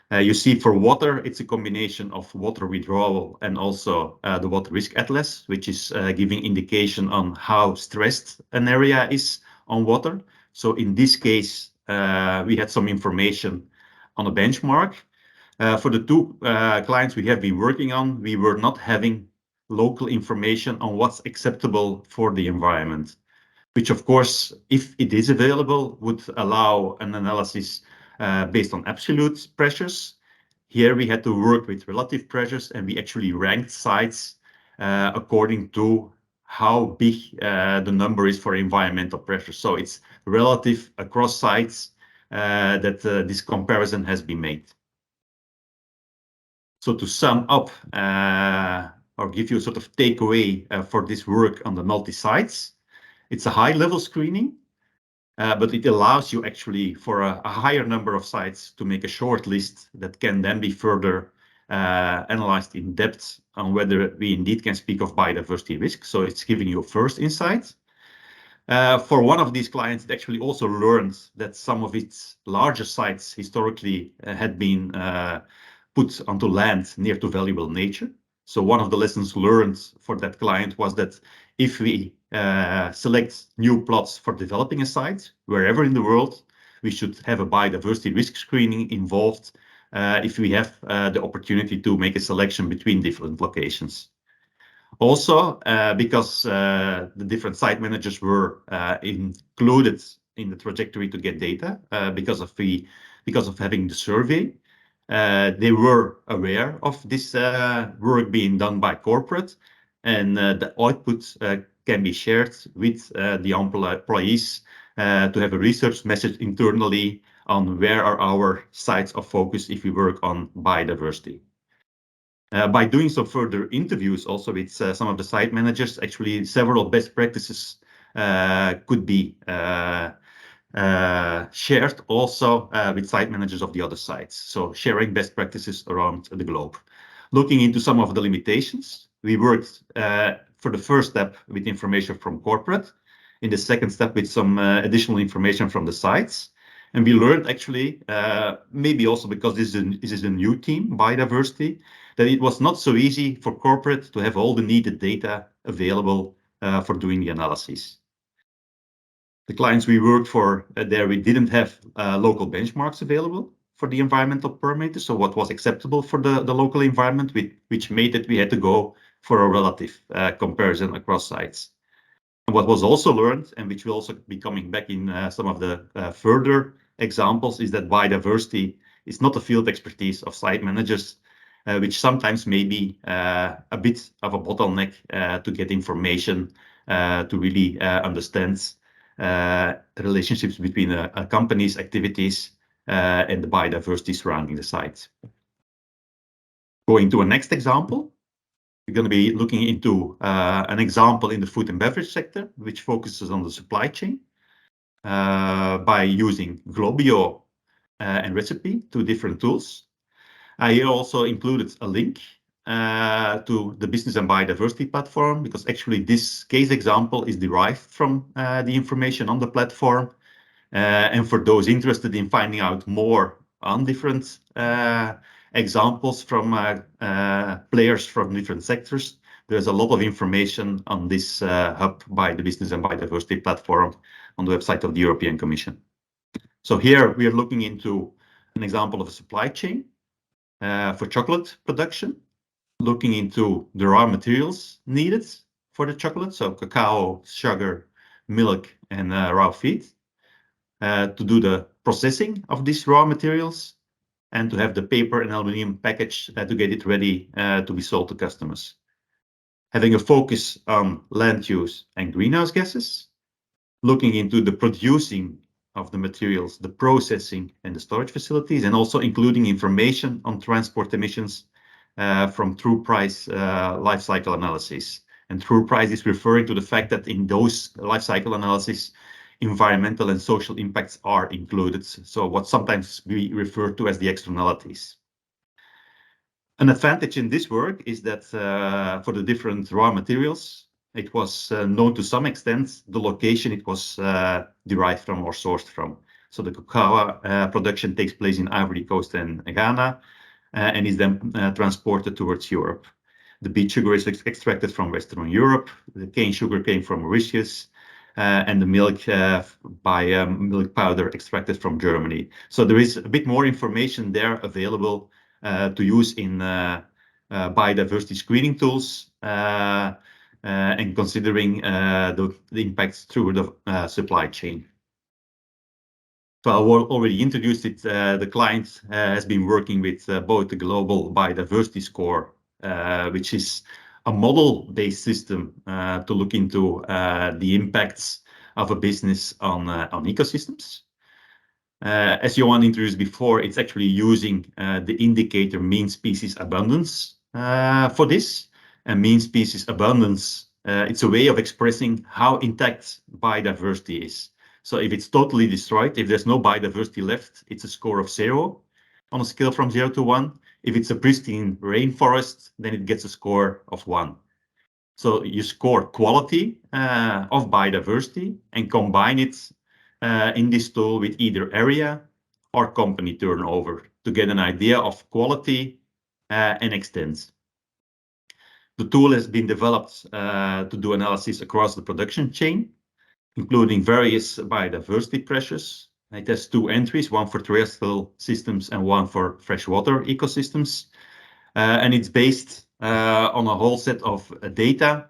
You see for water, it's a combination of water withdrawal and also the water risk atlas, which is giving indication on how stressed an area is on water. So in this case, we had some information on a benchmark. For the 2 clients we have been working on, we were not having local information on what's acceptable for the environment, which of course, if it is available, would allow an analysis based on absolute pressures. Here we had to work with relative pressures, and we actually ranked sites according to how big the number is for environmental pressure. So it's relative across sites that this comparison has been made. So to sum up or give you a sort of takeaway for this work on the multi-sites, it's a high-level screening, but it allows you actually for a higher number of sites to make a short list that can then be further analyzed in depth on whether we indeed can speak of biodiversity risk. So it's giving you a first insight. For one of these clients, it actually also learned that some of its larger sites historically had been put onto land near to valuable nature. So one of the lessons learned for that client was that if we select new plots for developing a site, wherever in the world, we should have a biodiversity risk screening involved if we have the opportunity to make a selection between different locations. Also, because the different site managers were included in the trajectory to get data because of having the survey, they were aware of this work being done by corporate, and the output can be shared with the employees to have a research message internally on where are our sites of focus if we work on biodiversity. By doing some further interviews also with some of the site managers, actually several best practices could be shared also with site managers of the other sites. So sharing best practices around the globe. Looking into some of the limitations, we worked for the first step with information from corporate, in the second step with some additional information from the sites. And we learned actually, maybe also because this is a new team, Biodiversity, that it was not so easy for corporate to have all the needed data available for doing the analysis. The clients we worked for there, we didn't have local benchmarks available for the environmental parameters. So what was acceptable for the local environment, which made it we had to go for a relative comparison across sites. And what was also learned, and which will also be coming back in some of the further examples, is that biodiversity is not a field expertise of site managers, which sometimes may be a bit of a bottleneck to get information to really understand relationships between a company's activities and the biodiversity surrounding the site. Going to a next example, we're going to be looking into an example in the food and beverage sector, which focuses on the supply chain by using Globio and Recipe, two different tools. I also included a link to the Business and Biodiversity platform, because actually this case example is derived from the information on the platform. And for those interested in finding out more on different examples from players from different sectors, there's a lot of information on this hub by the Business and Biodiversity platform on the website of the European Commission. So here we are looking into an example of a supply chain for chocolate production, looking into the raw materials needed for the chocolate, so cacao, sugar, milk, and raw feed, to do the processing of these raw materials, and to have the paper and aluminum package to get it ready to be sold to customers. Having a focus on land use and greenhouse gases, looking into the producing of the materials, the processing and the storage facilities, and also including information on transport emissions from true price life cycle analysis. And true price is referring to the fact that in those life cycle analysis, environmental and social impacts are included. So what sometimes we refer to as the externalities. An advantage in this work is that for the different raw materials, it was known to some extent the location it was derived from or sourced from. So the cocoa production takes place in Ivory Coast and Ghana and is then transported towards Europe. The beet sugar is extracted from Western Europe. The cane sugar came from Mauritius. And the milk by milk powder extracted from Germany. So there is a bit more information there available to use in biodiversity screening tools and considering the impacts through the supply chain. So I already introduced it. The client has been working with both the global biodiversity score, which is a model-based system to look into the impacts of a business on ecosystems. As Johan introduced before, it's actually using the indicator mean species abundance for this. And mean species abundance, it's a way of expressing how intact biodiversity is. So if it's totally destroyed, if there's no biodiversity left, it's a score of 0 on a scale from 0 to 1. If it's a pristine rainforest, then it gets a score of 1. So you score quality of biodiversity and combine it in this tool with either area or company turnover to get an idea of quality and extent. The tool has been developed to do analysis across the production chain, including various biodiversity pressures. It has 2 entries, one for terrestrial systems and one for freshwater ecosystems. And it's based on a whole set of data,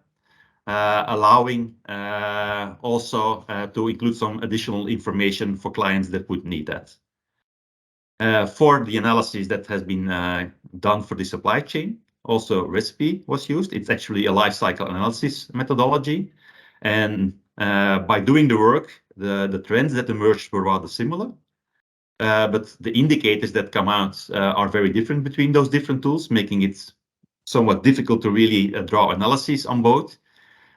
allowing also to include some additional information for clients that would need that. For the analysis that has been done for the supply chain, also recipe was used. It's actually a life cycle analysis methodology. And by doing the work, the trends that emerged were rather similar. But the indicators that come out are very different between those different tools, making it somewhat difficult to really draw analysis on both.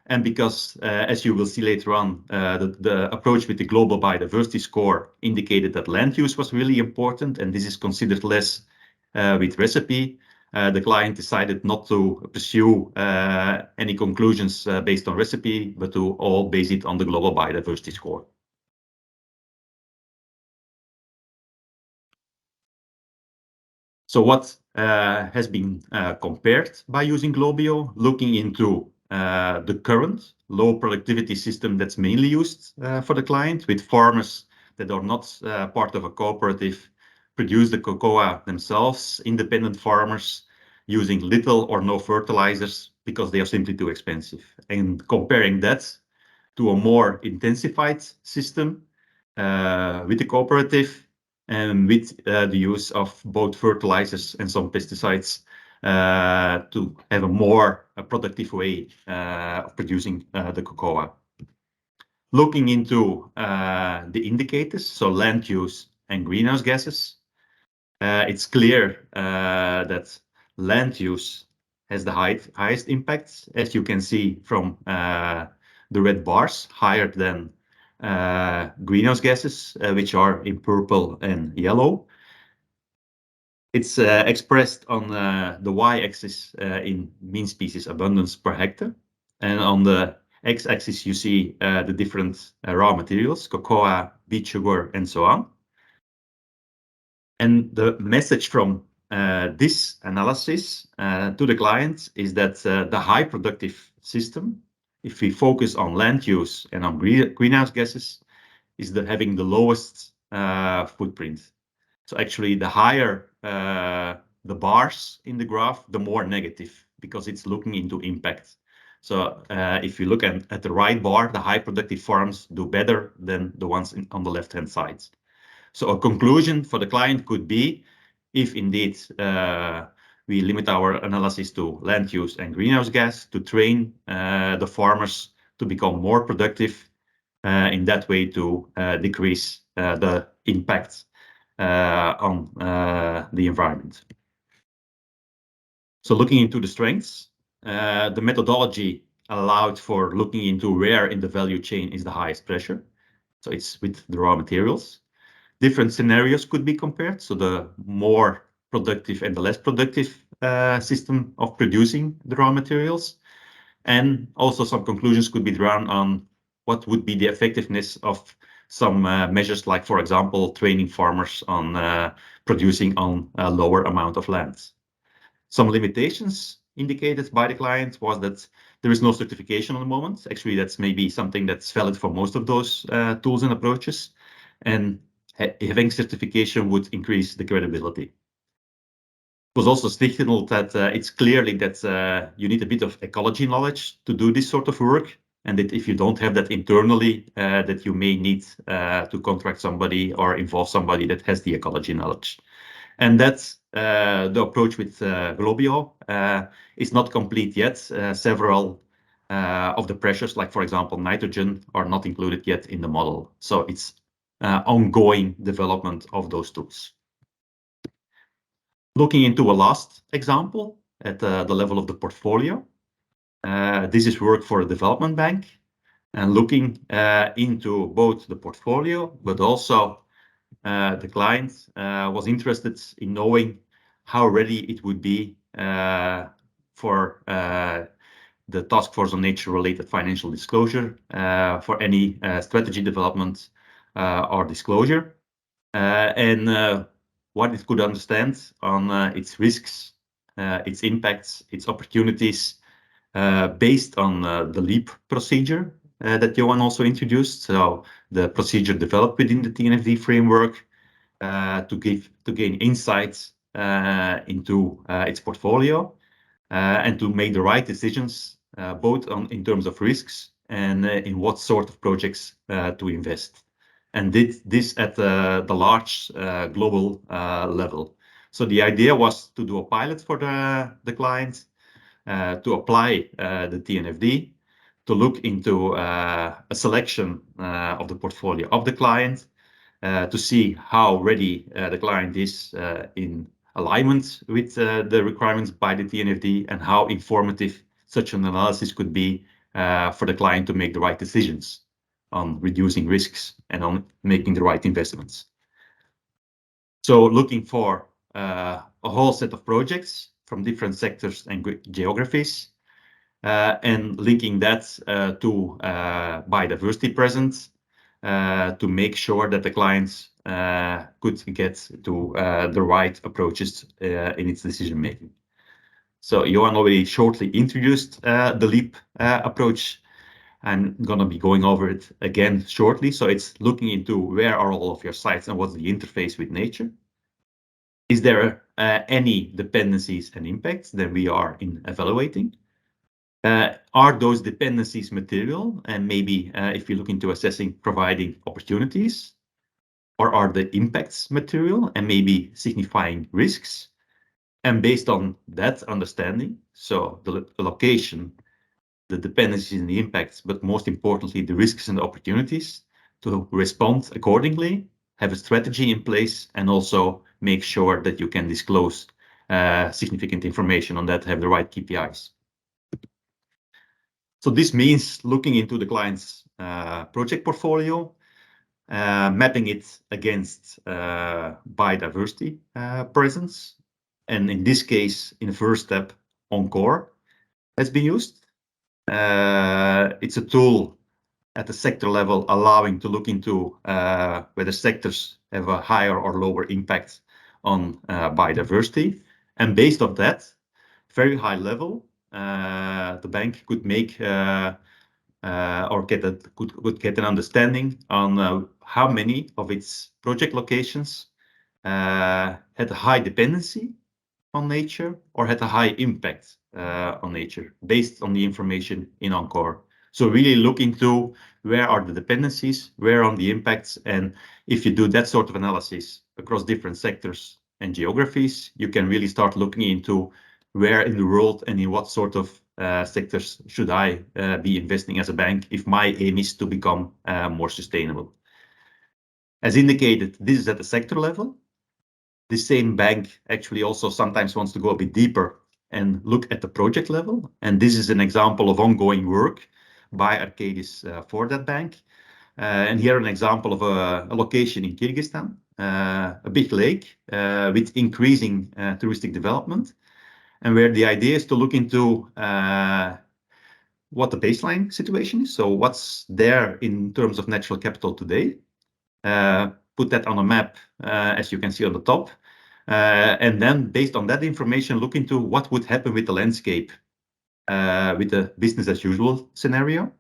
And because, as you will see later on, the approach with the global biodiversity score indicated that land use was really important, and this is considered less with recipe. The client decided not to pursue any conclusions based on recipe, but to all base it on the global biodiversity score. So what has been compared by using Globio, looking into the current low productivity system that's mainly used for the client, with farmers that are not part of a cooperative, produce the cocoa themselves, independent farmers using little or no fertilizers because they are simply too expensive. And comparing that to a more intensified system with the cooperative and with the use of both fertilizers and some pesticides to have a more productive way of producing the cocoa. Looking into the indicators, so land use and greenhouse gases, it's clear that land use has the highest impacts, as you can see from the red bars, higher than greenhouse gases, which are in purple and yellow. It's expressed on the y-axis in mean species abundance per hectare. And on the x-axis, you see the different raw materials, cocoa, beet sugar, and so on. And the message from this analysis to the client is that the high productive system, if we focus on land use and on greenhouse gases, is having the lowest footprint. So actually, the higher the bars in the graph, the more negative, because it's looking into impact. So if you look at the right bar, the high productive farms do better than the ones on the left-hand side. So a conclusion for the client could be, if indeed we limit our analysis to land use and greenhouse gas, to train the farmers to become more productive in that way to decrease the impact on the environment. So looking into the strengths, the methodology allowed for looking into where in the value chain is the highest pressure. So it's with the raw materials. Different scenarios could be compared. So the more productive and the less productive system of producing the raw materials. And also some conclusions could be drawn on what would be the effectiveness of some measures, like, for example, training farmers on producing on a lower amount of land. Some limitations indicated by the client was that there is no certification at the moment. Actually, that's maybe something that's valid for most of those tools and approaches. And having certification would increase the credibility. It was also signaled that it's clearly that you need a bit of ecology knowledge to do this sort of work, and that if you don't have that internally, that you may need to contract somebody or involve somebody that has the ecology knowledge. And that's the approach with Globio. It's not complete yet. Several of the pressures, like for example nitrogen, are not included yet in the model. So it's ongoing development of those tools. Looking into a last example at the level of the portfolio. This is work for a development bank, and looking into both the portfolio, but also the client was interested in knowing how ready it would be for the Task Force on Nature-related Financial Disclosure for any strategy development or disclosure, and what it could understand on its risks, its impacts, its opportunities, based on the LEAP procedure that Johan also introduced. So the procedure developed within the TNFD framework to gain insights into its portfolio and to make the right decisions, both in terms of risks and in what sort of projects to invest. And did this at the large global level. So the idea was to do a pilot for the client, to apply the TNFD, to look into a selection of the portfolio of the client, to see how ready the client is in alignment with the requirements by the TNFD, and how informative such an analysis could be for the client to make the right decisions on reducing risks and on making the right investments. So looking for a whole set of projects from different sectors and geographies, and linking that to biodiversity presence, to make sure that the clients could get to the right approaches in its decision making. So Johan already shortly introduced the LEAP approach. I'm going to be going over it again shortly. So it's looking into where are all of your sites and what's the interface with nature. Is there any dependencies and impacts that we are evaluating? Are those dependencies material? And maybe if you look into assessing providing opportunities, or are the impacts material and maybe signifying risks? And based on that understanding, so the location, the dependencies and the impacts, but most importantly, the risks and the opportunities, to respond accordingly, have a strategy in place, and also make sure that you can disclose significant information on that, have the right KPIs. So this means looking into the client's project portfolio, mapping it against biodiversity presence. And in this case, in the first step, Encore has been used. It's a tool at the sector level, allowing to look into whether sectors have a higher or lower impact on biodiversity. And based on that, very high level, the bank could make or could get an understanding on how many of its project locations had a high dependency on nature or had a high impact on nature based on the information in Encore. So really look into where are the dependencies, where are the impacts, and if you do that sort of analysis across different sectors and geographies, you can really start looking into where in the world and in what sort of sectors should I be investing as a bank if my aim is to become more sustainable. As indicated, this is at the sector level. The same bank actually also sometimes wants to go a bit deeper and look at the project level. And this is an example of ongoing work by Arcadis for that bank. And here an example of a location in Kyrgyzstan, a big lake with increasing touristic development, and where the idea is to look into what the baseline situation is. So what's there in terms of natural capital today, put that on a map, as you can see on the top. And then based on that information, look into what would happen with the landscape with the business as usual scenario.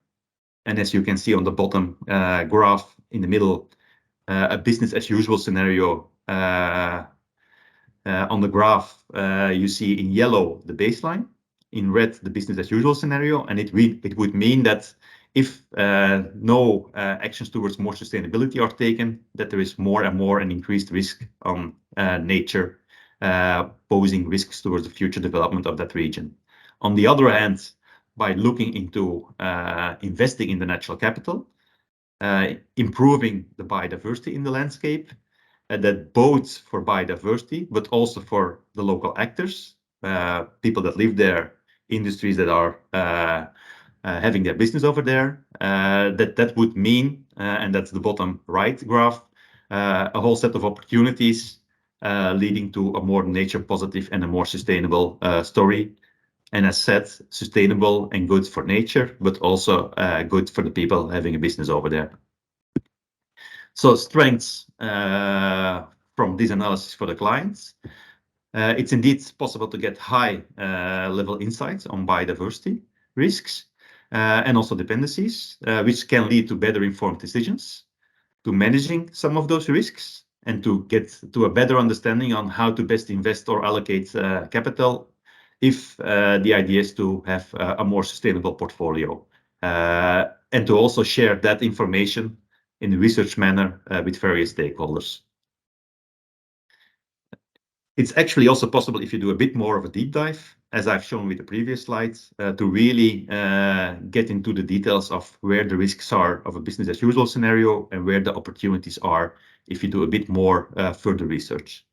And as you can see on the bottom graph in the middle, a business as usual scenario. On the graph, you see in yellow the baseline, in red the business as usual scenario, and it would mean that if no actions towards more sustainability are taken, that there is more and more an increased risk on nature, posing risks towards the future development of that region. On the other hand, by looking into investing in the natural capital, improving the biodiversity in the landscape, that both for biodiversity, but also for the local actors, people that live there, industries that are having their business over there, that would mean, and that's the bottom right graph, a whole set of opportunities leading to a more nature positive and a more sustainable story. And as said, sustainable and good for nature, but also good for the people having a business over there. So strengths from this analysis for the clients. It's indeed possible to get high level insights on biodiversity risks and also dependencies, which can lead to better informed decisions, to managing some of those risks, and to get to a better understanding on how to best invest or allocate capital if the idea is to have a more sustainable portfolio, and to also share that information in a research manner with various stakeholders. It's actually also possible, if you do a bit more of a deep dive, as I've shown with the previous slides, to really get into the details of where the risks are of a business as usual scenario and where the opportunities are if you do a bit more further research.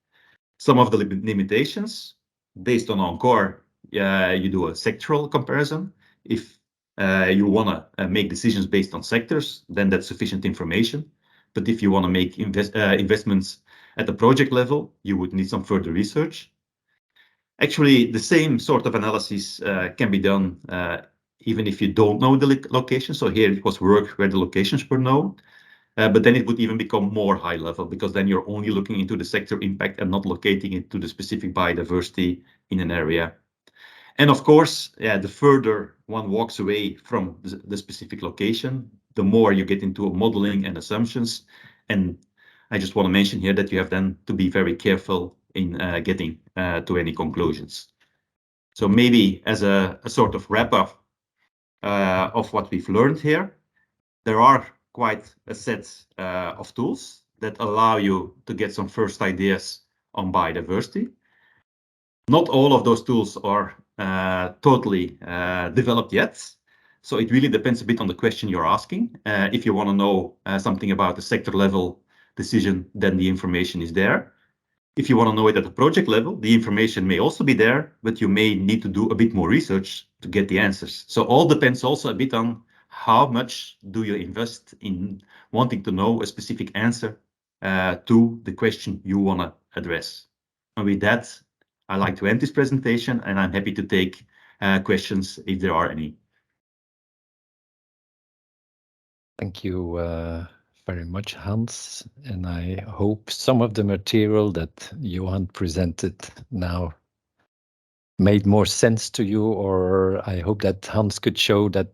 Some of the limitations based on Encore, you do a sectoral comparison. If you want to make decisions based on sectors, then that's sufficient information. But if you want to make investments at the project level, you would need some further research. Actually, the same sort of analysis can be done even if you don't know the location. So here it was work where the locations were known. But then it would even become more high level, because then you're only looking into the sector impact and not locating it to the specific biodiversity in an area. And of course, the further one walks away from the specific location, the more you get into modeling and assumptions. And I just want to mention here that you have then to be very careful in getting to any conclusions. So maybe as a sort of wrap up of what we've learned here, there are quite a set of tools that allow you to get some first ideas on biodiversity. Not all of those tools are totally developed yet. So it really depends a bit on the question you're asking. If you want to know something about the sector level decision, then the information is there. If you want to know it at the project level, the information may also be there, but you may need to do a bit more research to get the answers. So all depends also a bit on how much do you invest in wanting to know a specific answer to the question you want to address. And with that, I'd like to end this presentation, and I'm happy to take questions if there are any. Thank you very much, Hans. And I hope some of the material that Johan presented now made more sense to you, or I hope that Hans could show that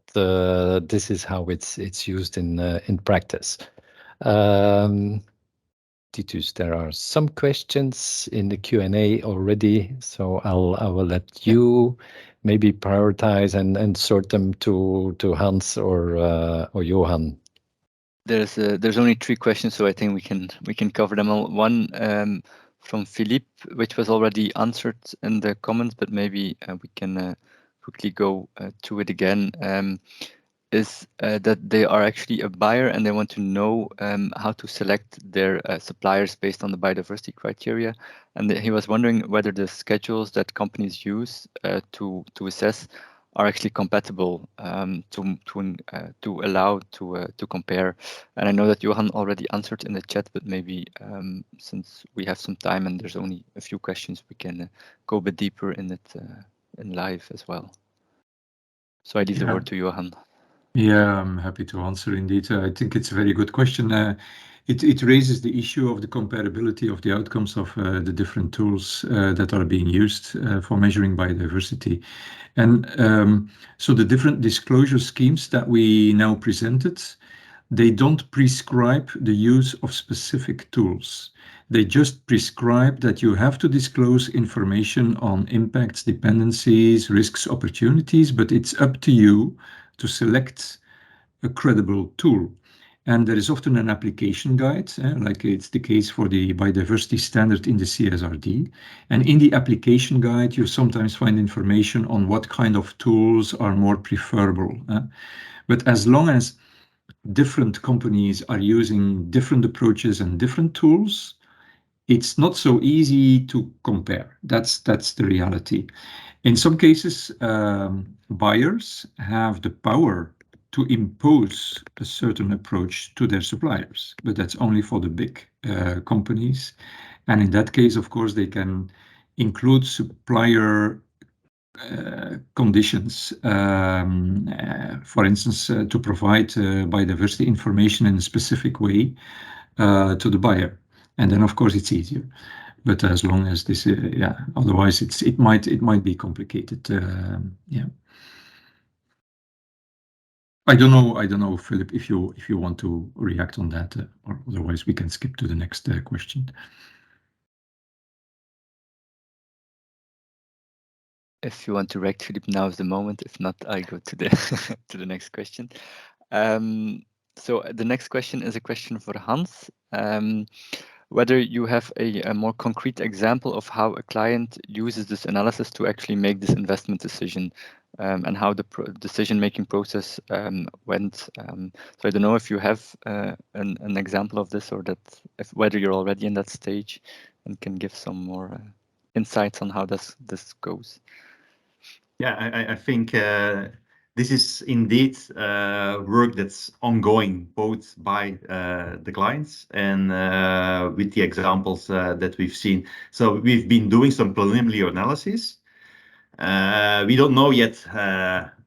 this is how it's used in practice. Titus, there are some questions in the Q&A already, so I will let you maybe prioritize and sort them to Hans or Johan. There's only 3 questions, so I think we can cover them all. One from Philippe, which was already answered in the comments, but maybe we can quickly go to it again. Is that they are actually a buyer and they want to know how to select their suppliers based on the biodiversity criteria. And he was wondering whether the schedules that companies use to assess are actually compatible to allow to compare. And I know that Johan already answered in the chat, but maybe since we have some time and there's only a few questions, we can go a bit deeper in it in live as well. So I leave the word to Johan. Yeah, I'm happy to answer indeed. I think it's a very good question. It raises the issue of the comparability of the outcomes of the different tools that are being used for measuring biodiversity. And so the different disclosure schemes that we now presented, they don't prescribe the use of specific tools. They just prescribe that you have to disclose information on impacts, dependencies, risks, opportunities, but it's up to you to select a credible tool. And there is often an application guide, like it's the case for the biodiversity standard in the CSRD. And in the application guide, you sometimes find information on what kind of tools are more preferable. But as long as different companies are using different approaches and different tools, it's not so easy to compare. That's the reality. In some cases, buyers have the power to impose a certain approach to their suppliers, but that's only for the big companies. And in that case, of course, they can include supplier conditions, for instance, to provide biodiversity information in a specific way to the buyer. And then, of course, it's easier. But as long as this, otherwise it might be complicated. I don't know, Philip, if you want to react on that, or otherwise we can skip to the next question. If you want to react, Philip, now is the moment. If not, I go to the to the next question. So the next question is a question for Hans. Whether you have a more concrete example of how a client uses this analysis to actually make this investment decision, and how the decision-making process went. So I don't know if you have an example of this, or that whether you're already in that stage and can give some more insights on how this goes. Yeah, I think this is indeed work that's ongoing, both by the clients and with the examples that we've seen. So we've been doing some preliminary analysis. We don't know yet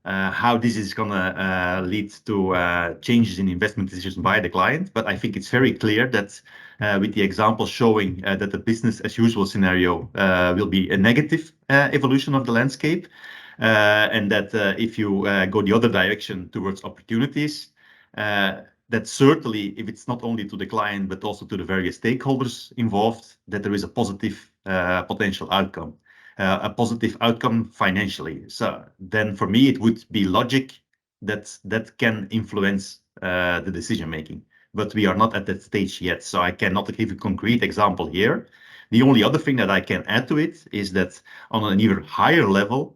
how this is going to lead to changes in investment decisions by the client, but I think it's very clear that with the example showing that the business as usual scenario will be a negative evolution of the landscape. And that if you go the other direction towards opportunities, that certainly, if it's not only to the client, but also to the various stakeholders involved, that there is a positive potential outcome, a positive outcome financially. So then for me, it would be logic that can influence the decision making. But we are not at that stage yet, so I cannot give a concrete example here. The only other thing that I can add to it is that on an even higher level,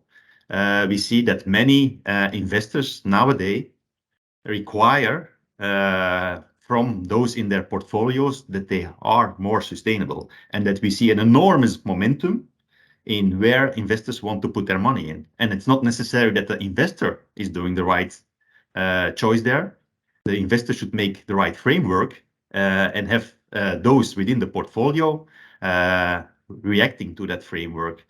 we see that many investors nowadays require from those in their portfolios that they are more sustainable, and that we see an enormous momentum in where investors want to put their money in. And it's not necessary that the investor is doing the right choice there. The investor should make the right framework and have those within the portfolio reacting to that framework.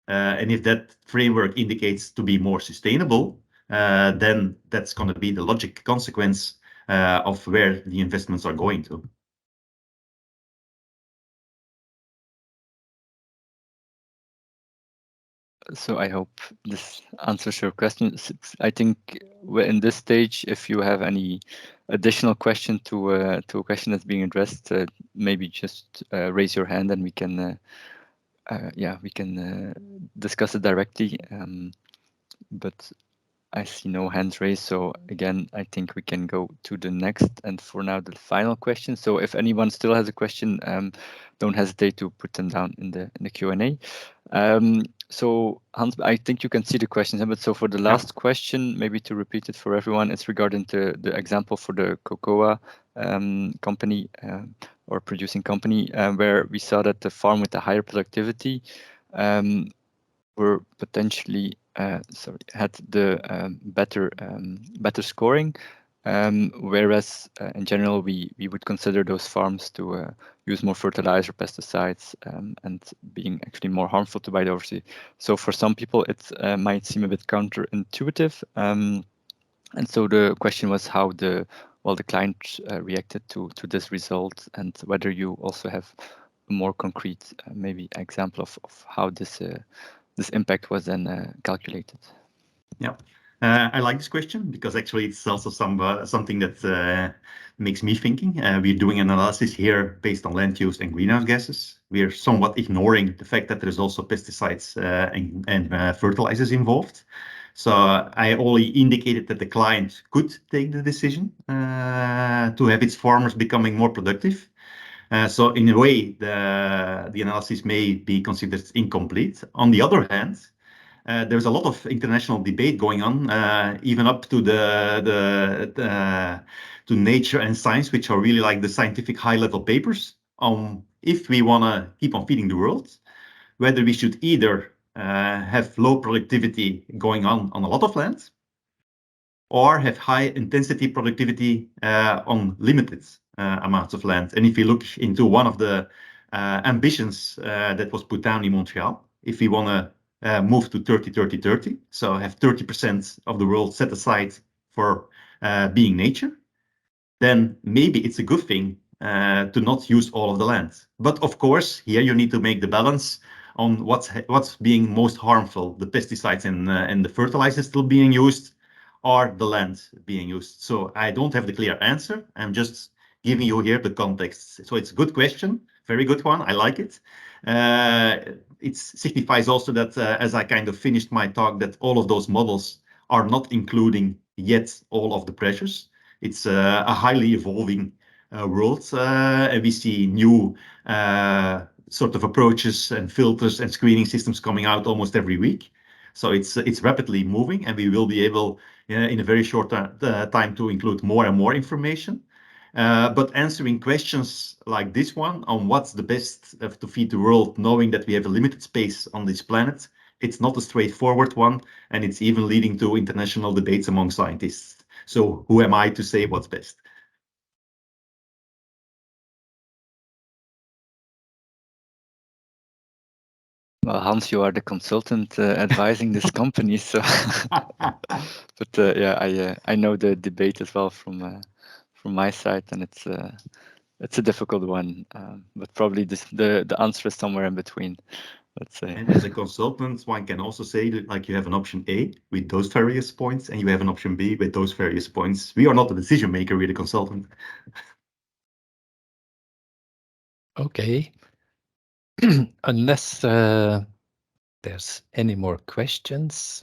And if that framework indicates to be more sustainable, then that's going to be the logic consequence of where the investments are going to. So I hope this answers your question. I think in this stage, if you have any additional question to a question that's being addressed, maybe just raise your hand and we can discuss it directly. But I see no hands raised, so again, I think we can go to the next and for now the final question. So if anyone still has a question, don't hesitate to put them down in the Q&A. So Hans, I think you can see the questions, but so for the last question, maybe to repeat it for everyone, it's regarding the example for the cocoa company or producing company, where we saw that the farm with the higher productivity were potentially had the better scoring, whereas in general we would consider those farms to use more fertilizer, pesticides, and being actually more harmful to biodiversity. So for some people it might seem a bit counterintuitive, and so the question was how the client reacted to this result, and whether you also have a more concrete maybe example of how this impact was then calculated. Yeah, I like this question because actually it's also something that makes me thinking. We're doing an analysis here based on land use and greenhouse gases. We are somewhat ignoring the fact that there is also pesticides and fertilizers involved. So I only indicated that the client could take the decision to have its farmers becoming more productive. So in a way, the analysis may be considered incomplete. On the other hand, there's a lot of international debate going on, even up to to Nature and Science, which are really like the scientific high-level papers on if we want to keep on feeding the world, whether we should either have low productivity going on a lot of land, or have high intensity productivity on limited amounts of land. And if you look into one of the ambitions that was put down in Montreal, if we want to move to 30-30-30, so have 30% of the world set aside for being nature, then maybe it's a good thing to not use all of the land. But of course, here you need to make the balance on what's being most harmful, the pesticides and the fertilizers still being used, or the land being used. So I don't have the clear answer. I'm just giving you here the context. So it's a good question, very good one. I like it. It signifies also that as I kind of finished my talk, that all of those models are not including yet all of the pressures. It's a highly evolving world, and we see new sort of approaches and filters and screening systems coming out almost every week. So it's rapidly moving, and we will be able in a very short time to include more and more information. But answering questions like this one on what's the best to feed the world, knowing that we have a limited space on this planet, it's not a straightforward one, and it's even leading to international debates among scientists. So who am I to say what's best? Well, Hans, you are the consultant advising this company, so. But yeah, I know the debate as well from my side, and it's a difficult one. But probably the answer is somewhere in between, let's say. And as a consultant, one can also say that, like, you have an option A with those various points, and you have an option B with those various points. We are not the decision maker, we're the consultant. Okay. Unless there's any more questions,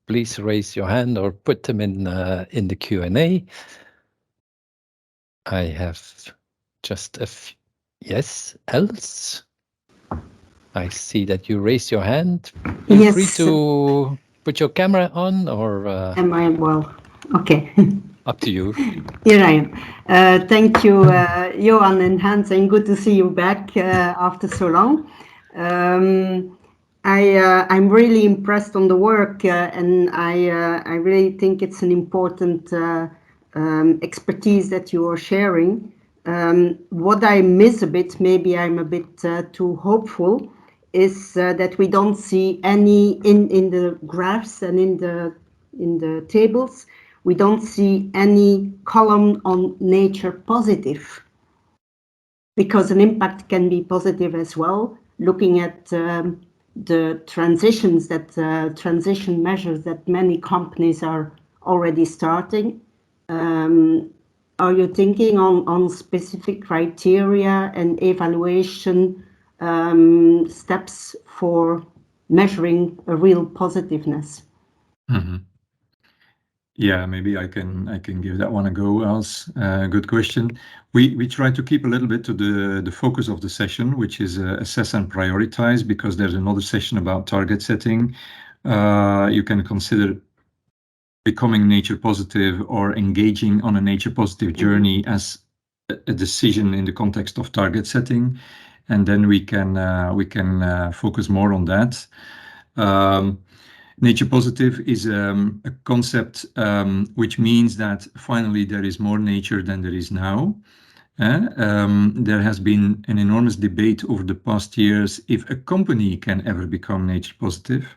please raise your hand or put them in the Q&A. I have just a few. Yes, else? I see that you raised your hand. Feel Yes. free to put your camera on, or Am I well? Okay. up to you. Here I am. Thank you, Johan and Hans, and good to see you back after so long. I'm really impressed on the work, and I really think it's an important expertise that you are sharing. What I miss a bit, maybe I'm a bit too hopeful, is that we don't see any in the graphs and in the tables. We don't see any column on nature positive, because an impact can be positive as well. Looking at the transitions transition measures that many companies are already starting. Are you thinking on specific criteria and evaluation steps for measuring a real positiveness? Mm-hmm. Yeah, maybe I can give that one a go, Els. Good question. We try to keep a little bit to the focus of the session, which is assess and prioritize, because there's another session about target setting. You can consider becoming nature positive or engaging on a nature positive journey as a decision in the context of target setting, and then we can focus more on that. Nature positive is a concept which means that finally there is more nature than there is now. There has been an enormous debate over the past years if a company can ever become nature positive,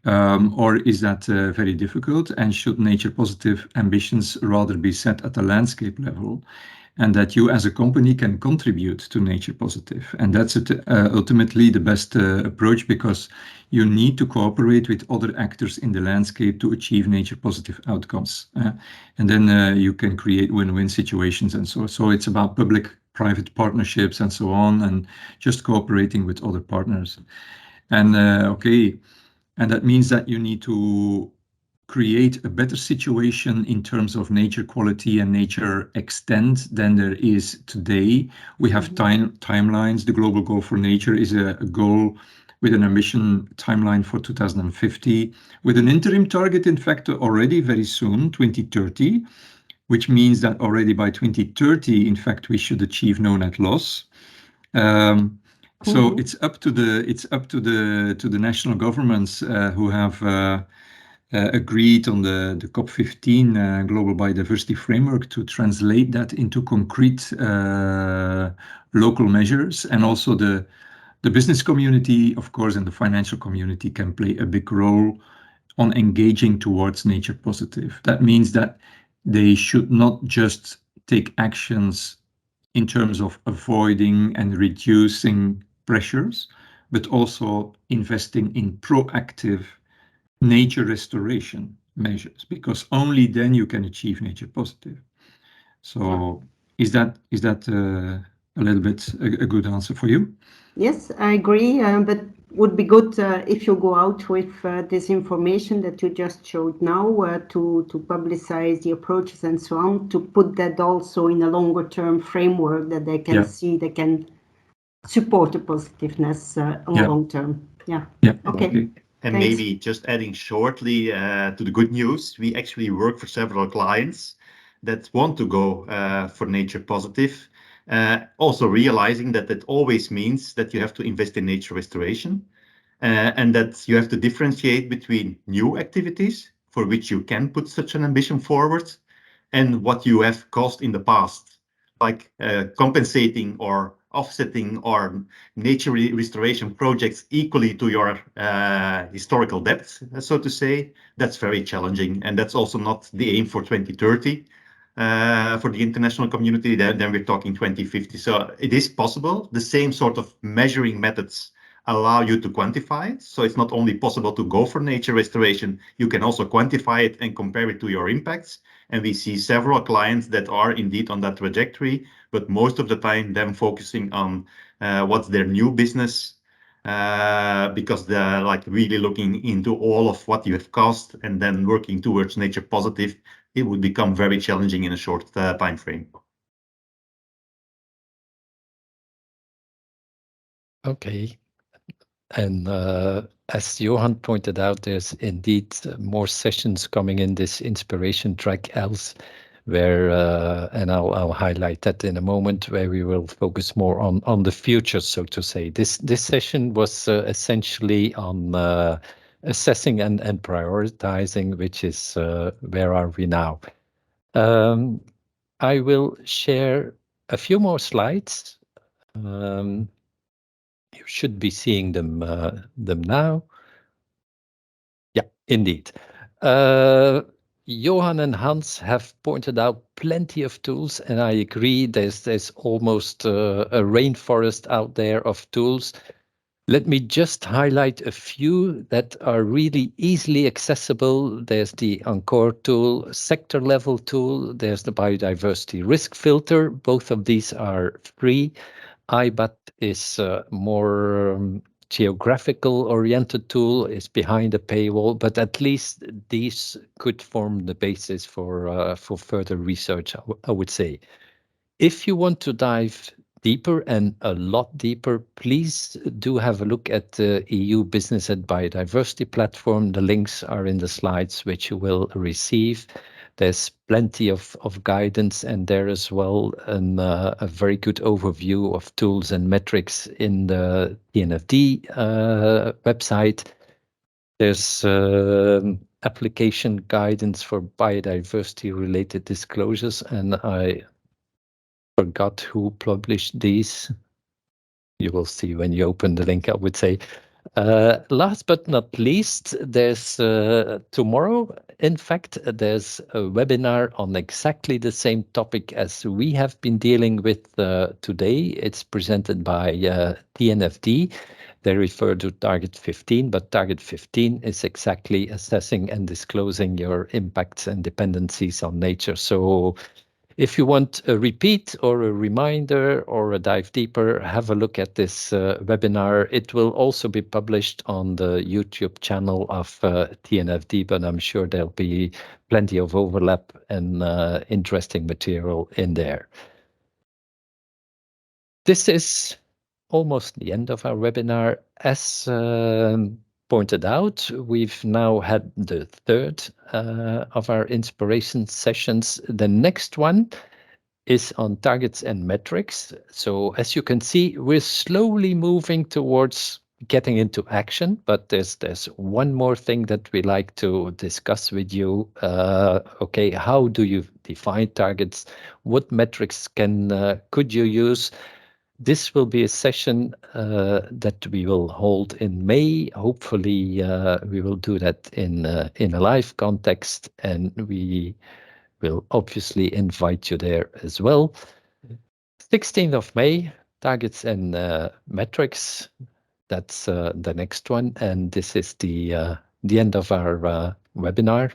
or is that very difficult, and should nature positive ambitions rather be set at the landscape level, and that you as a company can contribute to nature positive. And that's ultimately the best approach, because you need to cooperate with other actors in the landscape to achieve nature positive outcomes. And then you can create win-win situations and so. So it's about public-private partnerships and so on, and just cooperating with other partners. And okay, and that means that you need to create a better situation in terms of nature quality and nature extent than there is today. We have timelines. The global goal for nature is a goal with an ambition timeline for 2050, with an interim target, in fact, already very soon, 2030, which means that already by 2030, in fact, we should achieve no net loss. So it's up to the national governments who have agreed on the COP15 Global Biodiversity Framework to translate that into concrete local measures, and also the business community, of course, and the financial community can play a big role on engaging towards nature positive. That means that they should not just take actions in terms of avoiding and reducing pressures, but also investing in proactive nature restoration measures, because only then you can achieve nature positive. So is that a little bit a good answer for you? Yes, I agree, but would be good if you go out with this information that you just showed now to publicize the approaches and so on, to put that also in a longer term framework that they can see, they can support the positiveness on long term. Okay. And maybe just adding shortly to the good news, we actually work for several clients that want to go for nature positive. Also realizing that that always means that you have to invest in nature restoration, and that you have to differentiate between new activities for which you can put such an ambition forward and what you have caused in the past, like compensating or offsetting or nature restoration projects equally to your historical depth, so to say. That's very challenging, and that's also not the aim for 2030. For the international community, then we're talking 2050. So it is possible. The same sort of measuring methods allow you to quantify it. So it's not only possible to go for nature restoration, you can also quantify it and compare it to your impacts. And we see several clients that are indeed on that trajectory, but most of the time them focusing on what's their new business, because they're like really looking into all of what you have cost and then working towards nature positive. It would become very challenging in a short time frame. Okay. And as Johan pointed out, there's indeed more sessions coming in this inspiration track else, where and I'll highlight that in a moment, where we will focus more on the future, so to say. This session was essentially on assessing and prioritizing, which is where are we now. I will share a few more slides. You should be seeing them now. Yeah, indeed. Johan and Hans have pointed out plenty of tools, and I agree. There's almost a rainforest out there of tools. Let me just highlight a few that are really easily accessible. There's the Encore tool, sector level tool. There's the biodiversity risk filter. Both of these are free. IBAT is more geographical oriented tool, is behind a paywall, but at least these could form the basis for further research, I would say. If you want to dive deeper, and a lot deeper, please do have a look at the EU Business and Biodiversity platform. The links are in the slides, which you will receive. There's plenty of guidance, and there as well a very good overview of tools and metrics in the TNFD website. There's application guidance for biodiversity-related disclosures, and I forgot who published these. You will see when you open the link, I would say. Last but not least, there's tomorrow, in fact, there's a webinar on exactly the same topic as we have been dealing with today. It's presented by TNFD. They refer to Target 15, but Target 15 is exactly assessing and disclosing your impacts and dependencies on nature. So If you want a repeat or a reminder or a dive deeper, have a look at this webinar. It will also be published on the YouTube channel of TNFD, but I'm sure there'll be plenty of overlap and interesting material in there. This is almost the end of our webinar. As pointed out, we've now had the third of our inspiration sessions. The next one is on targets and metrics. So as you can see, we're slowly moving towards getting into action, but there's one more thing that we like to discuss with you. Okay, how do you define targets? What metrics could you use? This will be a session that we will hold in May. Hopefully, we will do that in a live context, and we will obviously invite you there as well. 16th of May, targets and metrics. That's the next one, and this is the end of our webinar.